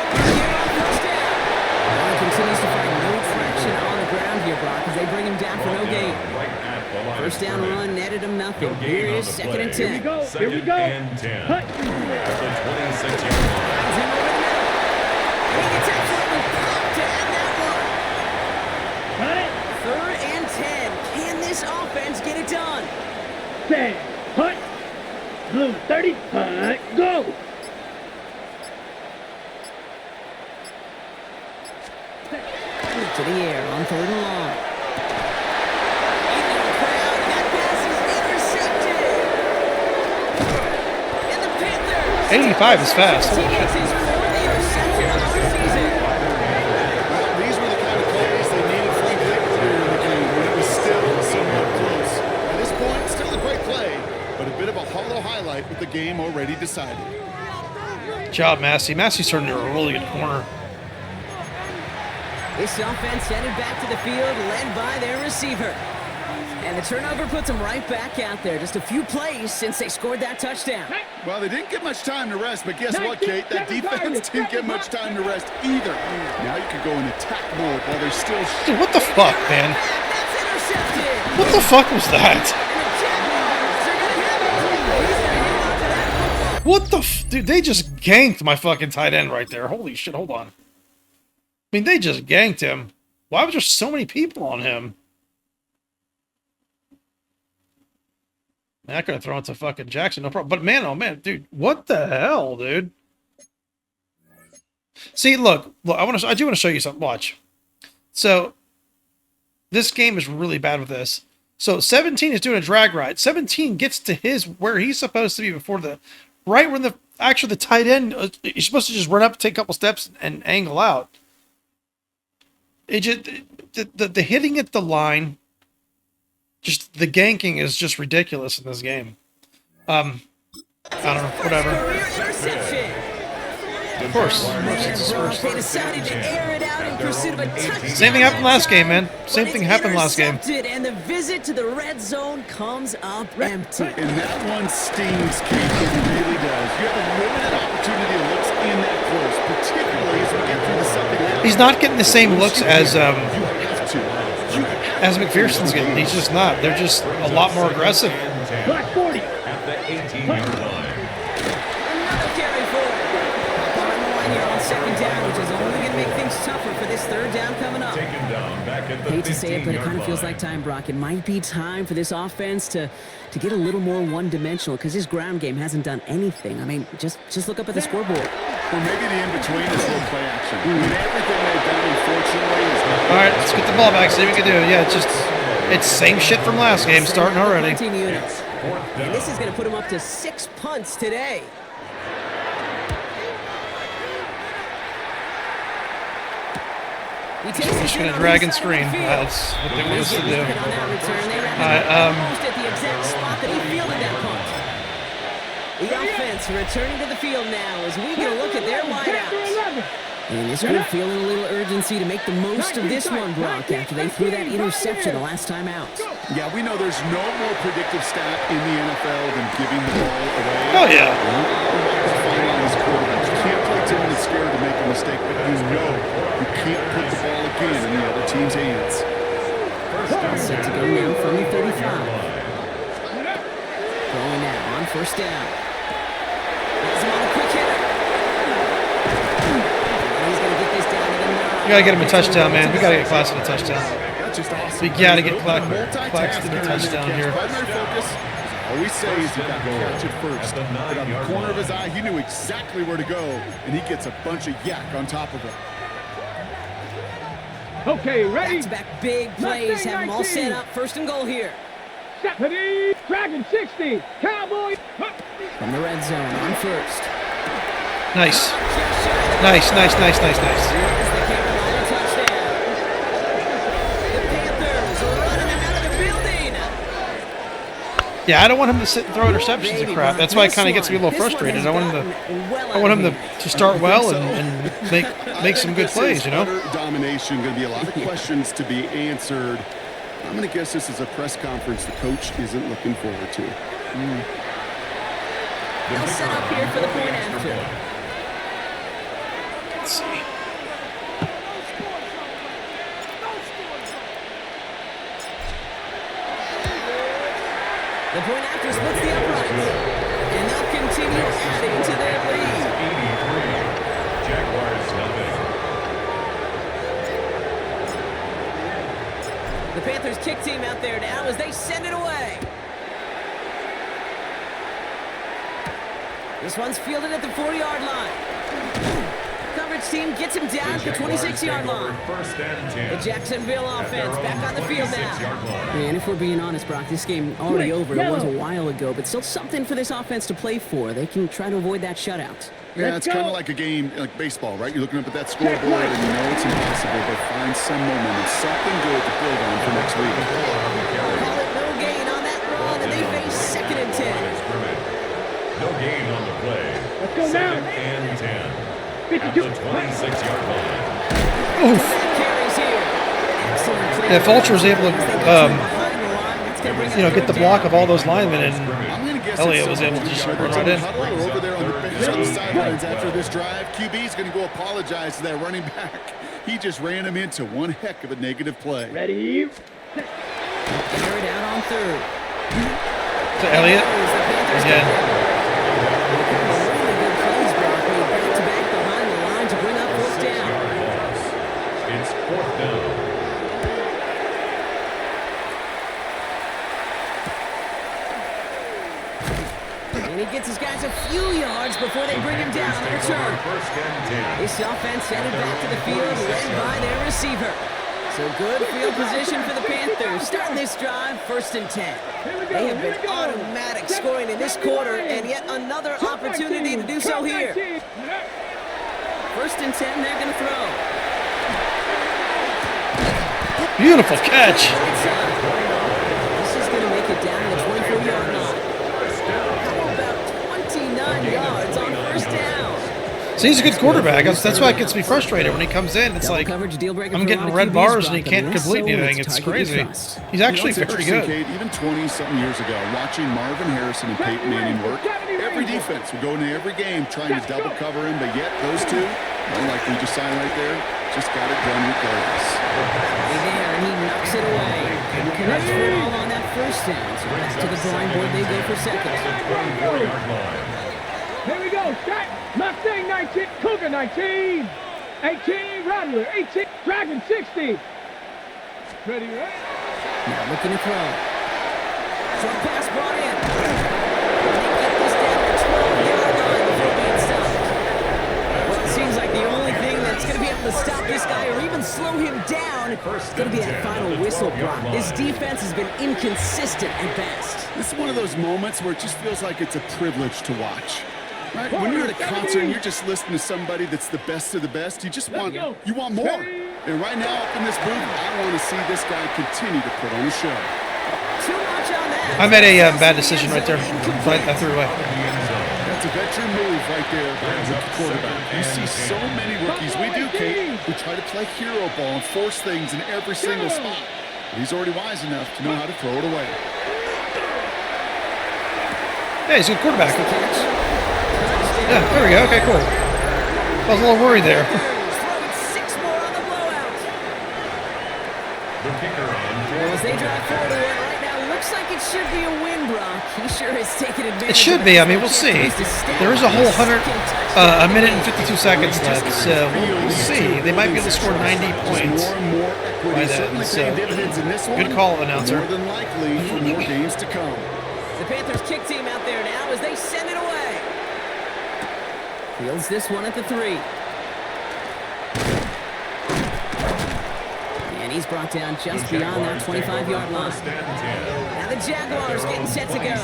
run here on 1st down. Well, he continues to find no traction on the ground here, Brock, as they bring him down for no gain. Right at the line of 1st down scrimmage. run netted him nothing. No gain Here on is the 2nd play. and Here we 10. go. Here we 2nd go. and 10 Cut. at the 26-yard line. Finds him over the middle. And he gets absolutely pumped to end that one. Cut it. 3rd and 10. Can this offense get it done? Stand. Cut. Blue 30. Cut. Go. To the air on 3rd and long. Into the crowd, and that pass is intercepted. And the Panthers. 85 is fast. He gets his 4th interception of the season. These were the kind of plays they needed, frankly, earlier in the game when it was still somewhat close. At this point, still a great play, but a bit of a hollow highlight with the game already decided. Good job, Massey. Massey's turned into a really good corner. This offense headed back to the field, led by their receiver. And the turnover puts them right back out there. Just a few plays since they scored that touchdown. Well, they didn't get much time to rest, but guess what, Kate? That defense didn't get much time to rest either. Now you can go in attack mode while they're still... Dude, what the fuck, man? That's intercepted. What the fuck was that? And the Jaguars are going to have it. What the dude, they just ganked my fucking tight end right there. Holy shit, hold on. I mean, they just ganked him. Why was there so many people on him? Man, I could have thrown it to fucking Jackson, no problem. But man, oh man, dude, what the hell, dude? See, look, I do want to show you something. Watch. So, this game is really bad with this. So, 17 is doing a drag ride. 17 gets to where he's supposed to be before right when the tight end, you're supposed to just run up, take a couple steps, and angle out. It just, the hitting at the line Just the ganking is just ridiculous in this game. I don't know, whatever. Interception. Of course. They decided to air it out in pursuit of a touchdown. Same thing happened last game, man. Same thing happened last game. And the visit to the red zone comes up empty. And that one stings, Keith. It really does. You have a limited opportunity to look in that close, particularly as we get through the second half. He's not getting the same looks as You have to. McPherson's getting. He's just not. They're just a lot more aggressive. Black 40. At the 18-yard line. Another carry forward. On the line here on second down, which is only going to make things tougher for this third down coming up. Taken down back at the Hate to say it, but it kind of 15-yard feels line. like time, Brock. It might be time for this offense to get a little more one-dimensional because his ground game hasn't done anything. I mean, just look up at the scoreboard. Or maybe the in-between is a little play action. I mean, everything they've done, unfortunately, is not... All right, let's get the ball back. See what we can do. Yeah, it's same shit from last game starting already. Punting units. And this is going to put him up to 6 punts today. He takes We're just going to drag and screen. That's what they want us to do. On that return, they ran All right, almost at the exact spot that he fielded that punt. The offense returning to the field now as we get a look at their wideouts. And this group feeling a little urgency to make the most of this one, Brock, after they threw that interception the last time out. Yeah, we know there's no more predictive stat in the NFL than giving the ball away. Oh, yeah. These quarterbacks. You can't play timid and scared to make a mistake, but you know you can't put the ball again in the other team's hands. Set to go now from the 35. Going now on first down. Has him on a quick hitter. He's going to get this down to the 9. We got to get him a touchdown, man. We got to get Claxton a touchdown. That's just awesome. We got to get Claxton a touchdown here. Primary focus, as I always say, is you got to catch it first. But on the corner of his eye, he knew exactly where to go, and he gets a bunch of yak on top of it. Okay, ready? Back-to-back big plays have them all set up. First and goal here. Stephanie, Dragon 60, Cowboy. From the red zone on first. Nice. Nice. Here's the Carolina touchdown. The Panthers running him out of the building. Yeah, I don't want him to sit and throw interceptions and crap. That's why it kind of gets me a little frustrated. I want him to start well and make some good plays, you know? Utter domination, going to be a lot of questions to be answered. I'm going to guess this is a press conference the coach isn't looking forward to. They'll set up here for the point after. Let's see. The point after splits the uprights. And they'll continue adding to their lead. 83. Jaguars nothing. The Panthers kick team out there now as they send it away. This one's fielded at the 40-yard line. Coverage team gets him down at the 26-yard line. First and 10. The Jacksonville offense back on the field now. And if we're being honest, Brock, this game already over. It was a while ago, but still something for this offense to play for. They can try to avoid that shutout. Yeah, it's kind of like a game, like baseball, right? You're looking up at that scoreboard and you know it's impossible, but find some momentum, something good to build on for next week. Call it no gain on that run, and they face second and 10. No gain on the play. Let's go now. Second and 10. At 52. the 26-yard line. Oof. Carries here. Excellent play. Yeah, Fulcher was able to, Behind the line, that's gonna bring up get the third block down. of all those linemen, and I'm going to guess Elliott it's was able to just yards run on right the in. huddle or over there on the bench on the sidelines after this drive. QB's going to go apologize to that running back. He just ran him into one heck of a negative play. Ready? Carried out on third. To Elliott again. Really good plays, Brock. Made back-to-back behind the line to bring up fourth down. It's fourth down. And he gets his guys a few yards before they bring him down on the return. First and 10. This offense headed back to the field, led by their receiver. So good field position for the Panthers. Starting this drive, first and 10. They have been automatic scoring in this quarter, and yet another opportunity to do so here. First and 10, they're going to throw. Beautiful catch. This mark it down to the 24-yard line. How about 29 yards on first down? So he's a good quarterback. That's why it gets me frustrated when he comes in. It's Double like coverage, deal breaker I'm for a getting lot of red QBs, bars and he Brock. can't Less complete so when anything. it's It's target crazy. trust. He's actually It's very interesting, good. Kate, even 20-something years ago, watching Marvin Harrison and Peyton Manning work, every defense would go into every game trying to double cover him, but yet those two, unlike we just signed right there, just got it done regardless. Hey there, and he knocks it away. Couldn't connect for it all on that first down. So back to the drawing board they go for second. Here we go. Set. Mustang 19. Cougar 19. 18. Rattler 18. Dragon 60. Ready, right? Now looking to throw. Short pass brought in. They get this down to the 12-yard line before being stopped. Well, it seems like the only thing that's going to be able to stop this guy or even slow him down is going to be that final whistle, Brock. This defense has been inconsistent at best. This is one of those moments where it just feels like it's a privilege to watch. Right? When you're at a concert and you're just listening to somebody that's the best of the best, you just want more. And right now up in this booth, I want to see this guy continue to put on a show. Too much on that. I made a bad decision right there. I threw away. That's a veteran move right there by a rookie quarterback. You see so many rookies, we do, Kate, who try to play hero ball and force things in every single spot. But he's already wise enough to know how to throw it away. Yeah, he's a good quarterback. Catch. Yeah, there we go. Okay, cool. I was a little worried there. Throwing 6 more on the blowout. The kicker on Well, as they drive forward right now, looks like it should be a win, Brock. He sure has taken advantage. It should be. I mean, we'll see. There is a whole a minute and 52 seconds left, so we'll see. They might be able to score 90 points More and more by equity then. certainly So, paying dividends in this one. good call, announcer. More than likely for more games to come. The Panthers kick team out there now as they send it away. Fields this one at the 3. And he's brought down just beyond that 25-yard line. Now the Jaguars getting set to go.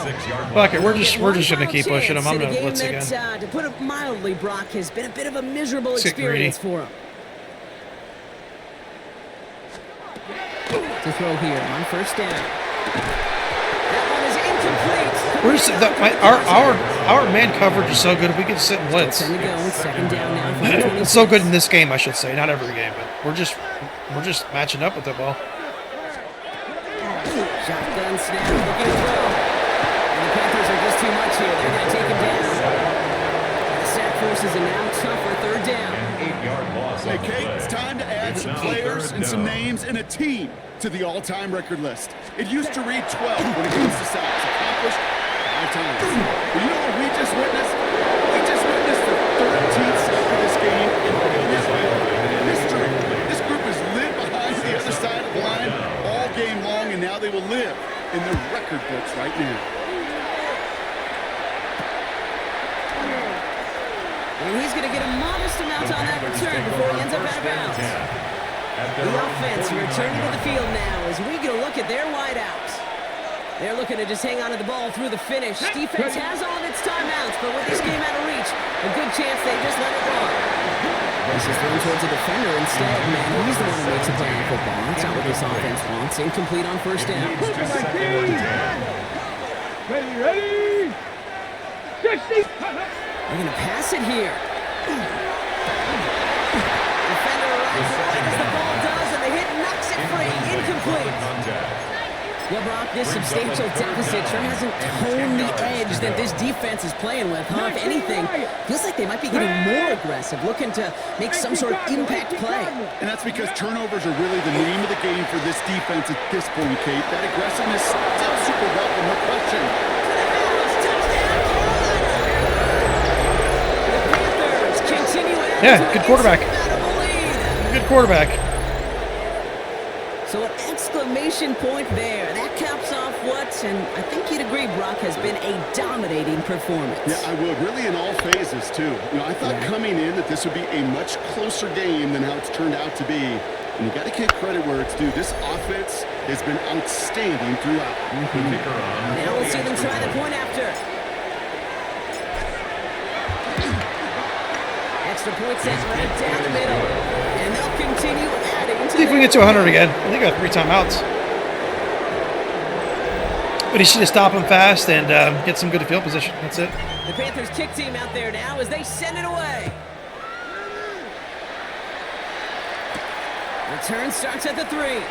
fuck it. We're just gonna keep pushing them. I'm gonna blitz again. To put it mildly, Brock, has been a bit of a miserable Let's get experience for him. To throw here on first down. That one is incomplete. We're just our man coverage is so good. We can sit and blitz. Ten to go. Second down now from the 26. It's so good in this game, I should say. Not every game, but we're just matching up with it well. Shotgun snap, looking to throw. And the Panthers are just too much here. They're going to take him down. The sack forces a now tougher third down. 8-yard loss. Hey, Kate, it's time to add some players and some names and a team to the all-time record list. It used to read 12 when it comes to sacks. Accomplished 5 times. But you know what we just witnessed? We just witnessed the 13th sack of this game in history. This group has lived behind the other side of the line all game long, and now they will live in the record books right now. And he's going to get a modest amount on that return before he ends up out of bounds. The offense returning to the field now as we get a look at their wideouts. They're looking to just hang on to the ball through the finish. Defense has all of its timeouts, but with this game out of reach, a good chance they just let it run. This is thrown towards a defender instead. Man, he's the one who makes a play in football. That's not what this offense wants. Incomplete on first down. Ready. 60. They're going to pass it here. Defender arrives right as the ball does, and the hit knocks it free. Incomplete. Well, Brock, this substantial deficit sure hasn't honed the edge that this defense is playing with, huh? If anything, feels like they might be getting more aggressive, looking to make some sort of impact play. And that's because turnovers are really the name of the game for this defense at this point, Kate. That aggressiveness still super welcome, no question. Yeah, good quarterback. Good quarterback. So an exclamation point there. That caps off what, and I think you'd agree, Brock, has been a dominating performance. Yeah, I would. Really in all phases, too. You know, I thought coming in that this would be a much closer game than how it's turned out to be. And you got to give credit where it's due. This offense has been outstanding throughout. Now we'll see them try the point after. Extra point set right down the middle. And they'll continue adding to See if we can get to 100 again. I think I got 3 timeouts. But he should just stop him fast and get some good field position. That's it. The Panthers kick team out there now as they send it away. Return starts at the 3.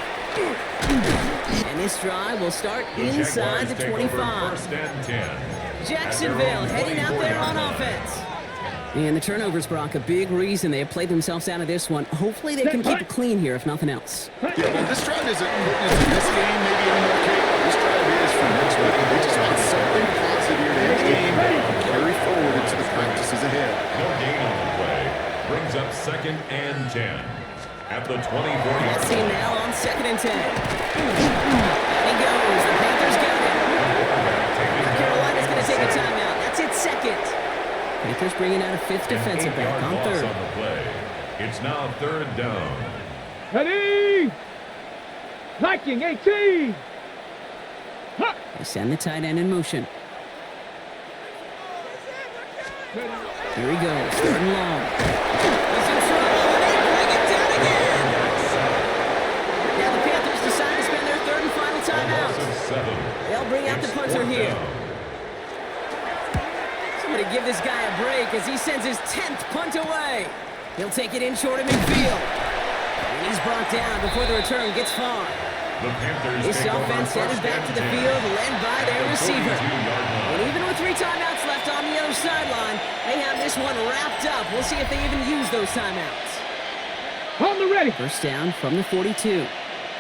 And this drive will start inside the 25. First and 10. Jacksonville heading out there on offense. And the turnovers, Brock, a big reason they have played themselves out of this one. Hopefully they can keep it clean here, if nothing else. Yeah, well, this drive isn't in this game, maybe anymore. This drive is for next week. They just want something positive here to end the game and carry forward into the practices ahead. No gain on the play. Brings up second and 10. At the 24. Let's see now on second and 10. And he goes. The Panthers got him. Carolina's going to take a timeout. That's its second. Panthers bringing out a 5th defensive back on 3rd. On the play. It's now 3rd down. Ready? Viking 18. Huh. They send the tight end in motion. Here he goes. 3rd and long. He's in trouble. They bring it down again. Now the Panthers decide to spend their 3rd and final timeout. They'll bring out the punter here. Somebody give this guy a break as he sends his 10th punt away. He'll take it in short of midfield. And he's brought down before the return gets far. The Panthers This offense headed back to the field, led by their receiver. And even with 3 timeouts left on the other sideline, they have this one wrapped up. We'll see if they even use those timeouts. On the ready. First down from the 42.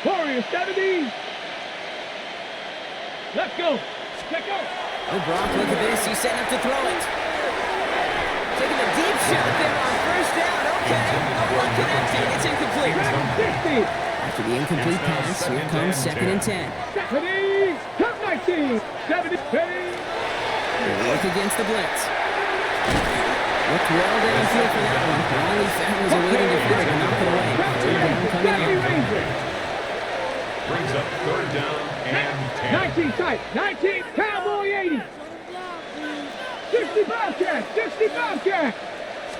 Warriors 70. Let's go. Check out. Oh, Brock, look at this. He's setting up to throw it. Taking a deep shot there on first down. Okay. One connected. It's incomplete. 60. After the incomplete pass, here comes second and 10. 70. Top 19. 70. They work against the blitz. Looked well downfield for that one. Riley found was awaiting to field and knock it away. Third down coming up. Brings up 3rd down and 10. 19 tight. 19. Cowboy 80. 60 Bobcat. 60 Bobcat.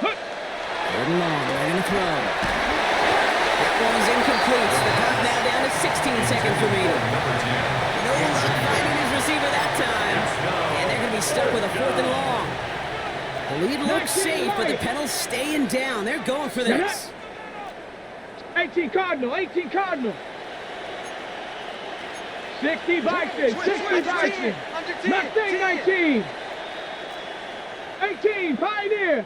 Huh. 3rd and long. They're going to throw. That one's incomplete. The clock now down to 16 seconds remaining. No luck finding his receiver that time. And they're going to be stuck with a 4th and long. The lead looks safe, but the Panthers staying down. They're going for this. 18 Cardinal. 18 Cardinal. 60 Bison. 60 Bison. Mustang 19. 18 Pioneer.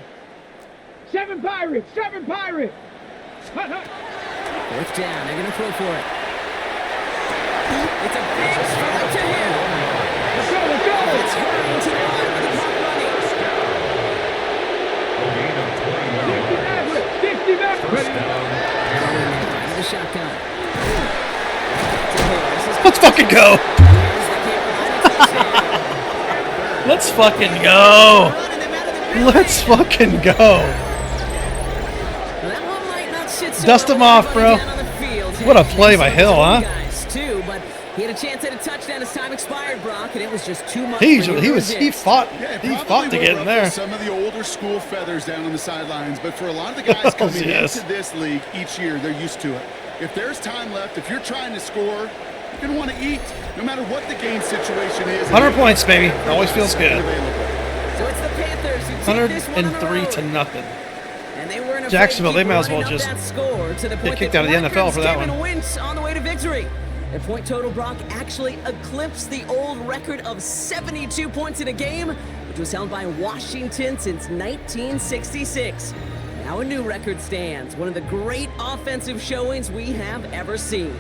7 Pirates. 7 Pirates. Hut, hut. 4th down. They're going to throw for it. It's a big strike to him. Let's go. Let's go. It's hurrying to the line with the clock running. A gain of 20 yards. 60 back. First down. Into the shotgun. Let's fucking go. Let's fucking go. Let's fucking go. Dust him off, bro. What a play by Hill, huh? He had a chance at a touchdown as time expired, Brock, and it was just too much. He fought to get in there. Some of the older school feathers down on the sidelines, but for a lot of the guys coming into this league each year, they're used to it. If there's time left, if you're trying to score, you're going to want to eat, no matter what the game situation is. 100 points, baby. Always feels good. So it's the Panthers who take this one on the 103 road. to nothing. And they weren't Jacksonville, they afraid might to as well keep just running up that score to the get point kicked out of the NFL for that one. Kevin Wentz on the way to victory. Their point total, Brock, actually eclipsed the old record of 72 points in a game, which was held by Washington since 1966. Now a new record stands, one of the great offensive showings we have ever seen.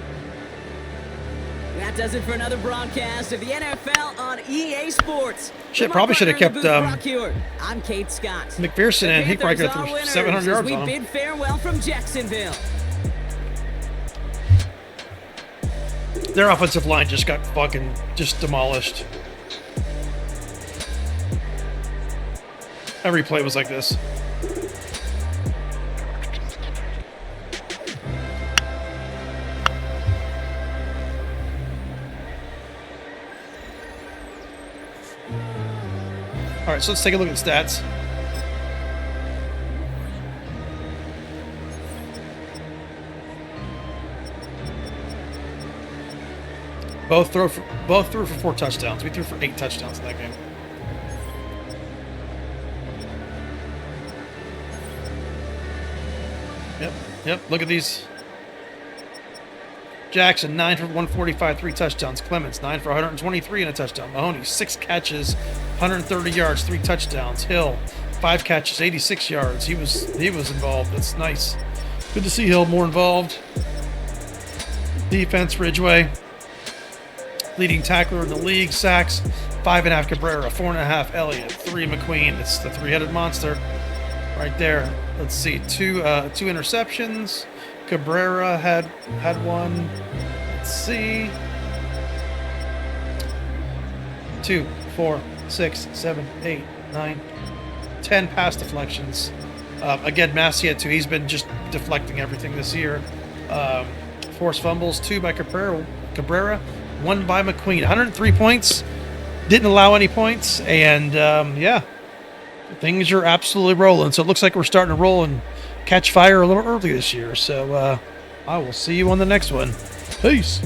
That does it for another broadcast of the NFL on EA Sports. Shit, probably should have kept I'm Kate Scott. McPherson in. He probably could have threw 700 yards on We him. bid farewell from Jacksonville. Their offensive line just got fucking demolished. Every play was like this. All right, so let's take a look at the stats. Both threw for 4 touchdowns. We threw for 8 touchdowns in that game. Yep. Look at these. Jackson, 9 for 145, 3 touchdowns. Clements, 9 for 123 and a touchdown. Mahoney, 6 catches, 130 yards, 3 touchdowns. Hill, 5 catches, 86 yards. He was involved. That's nice. Good to see Hill more involved. Defense, Ridgeway, leading tackler in the league. Sacks, 5.5 Cabrera, 4.5 Elliott, 3 McQueen. It's the 3-headed monster right there. Let's see, two interceptions. Cabrera had one. Let's see. 2, 4, 6, 7, 8, 9, 10 pass deflections. Again, Massey had 2. He's been just deflecting everything this year. Forced fumbles, 2 by Cabrera, 1 by McQueen. 103 points. Didn't allow any points. And, yeah, things are absolutely rolling. So it looks like we're starting to roll and catch fire a little early this year. So I will see you on the next one. Peace.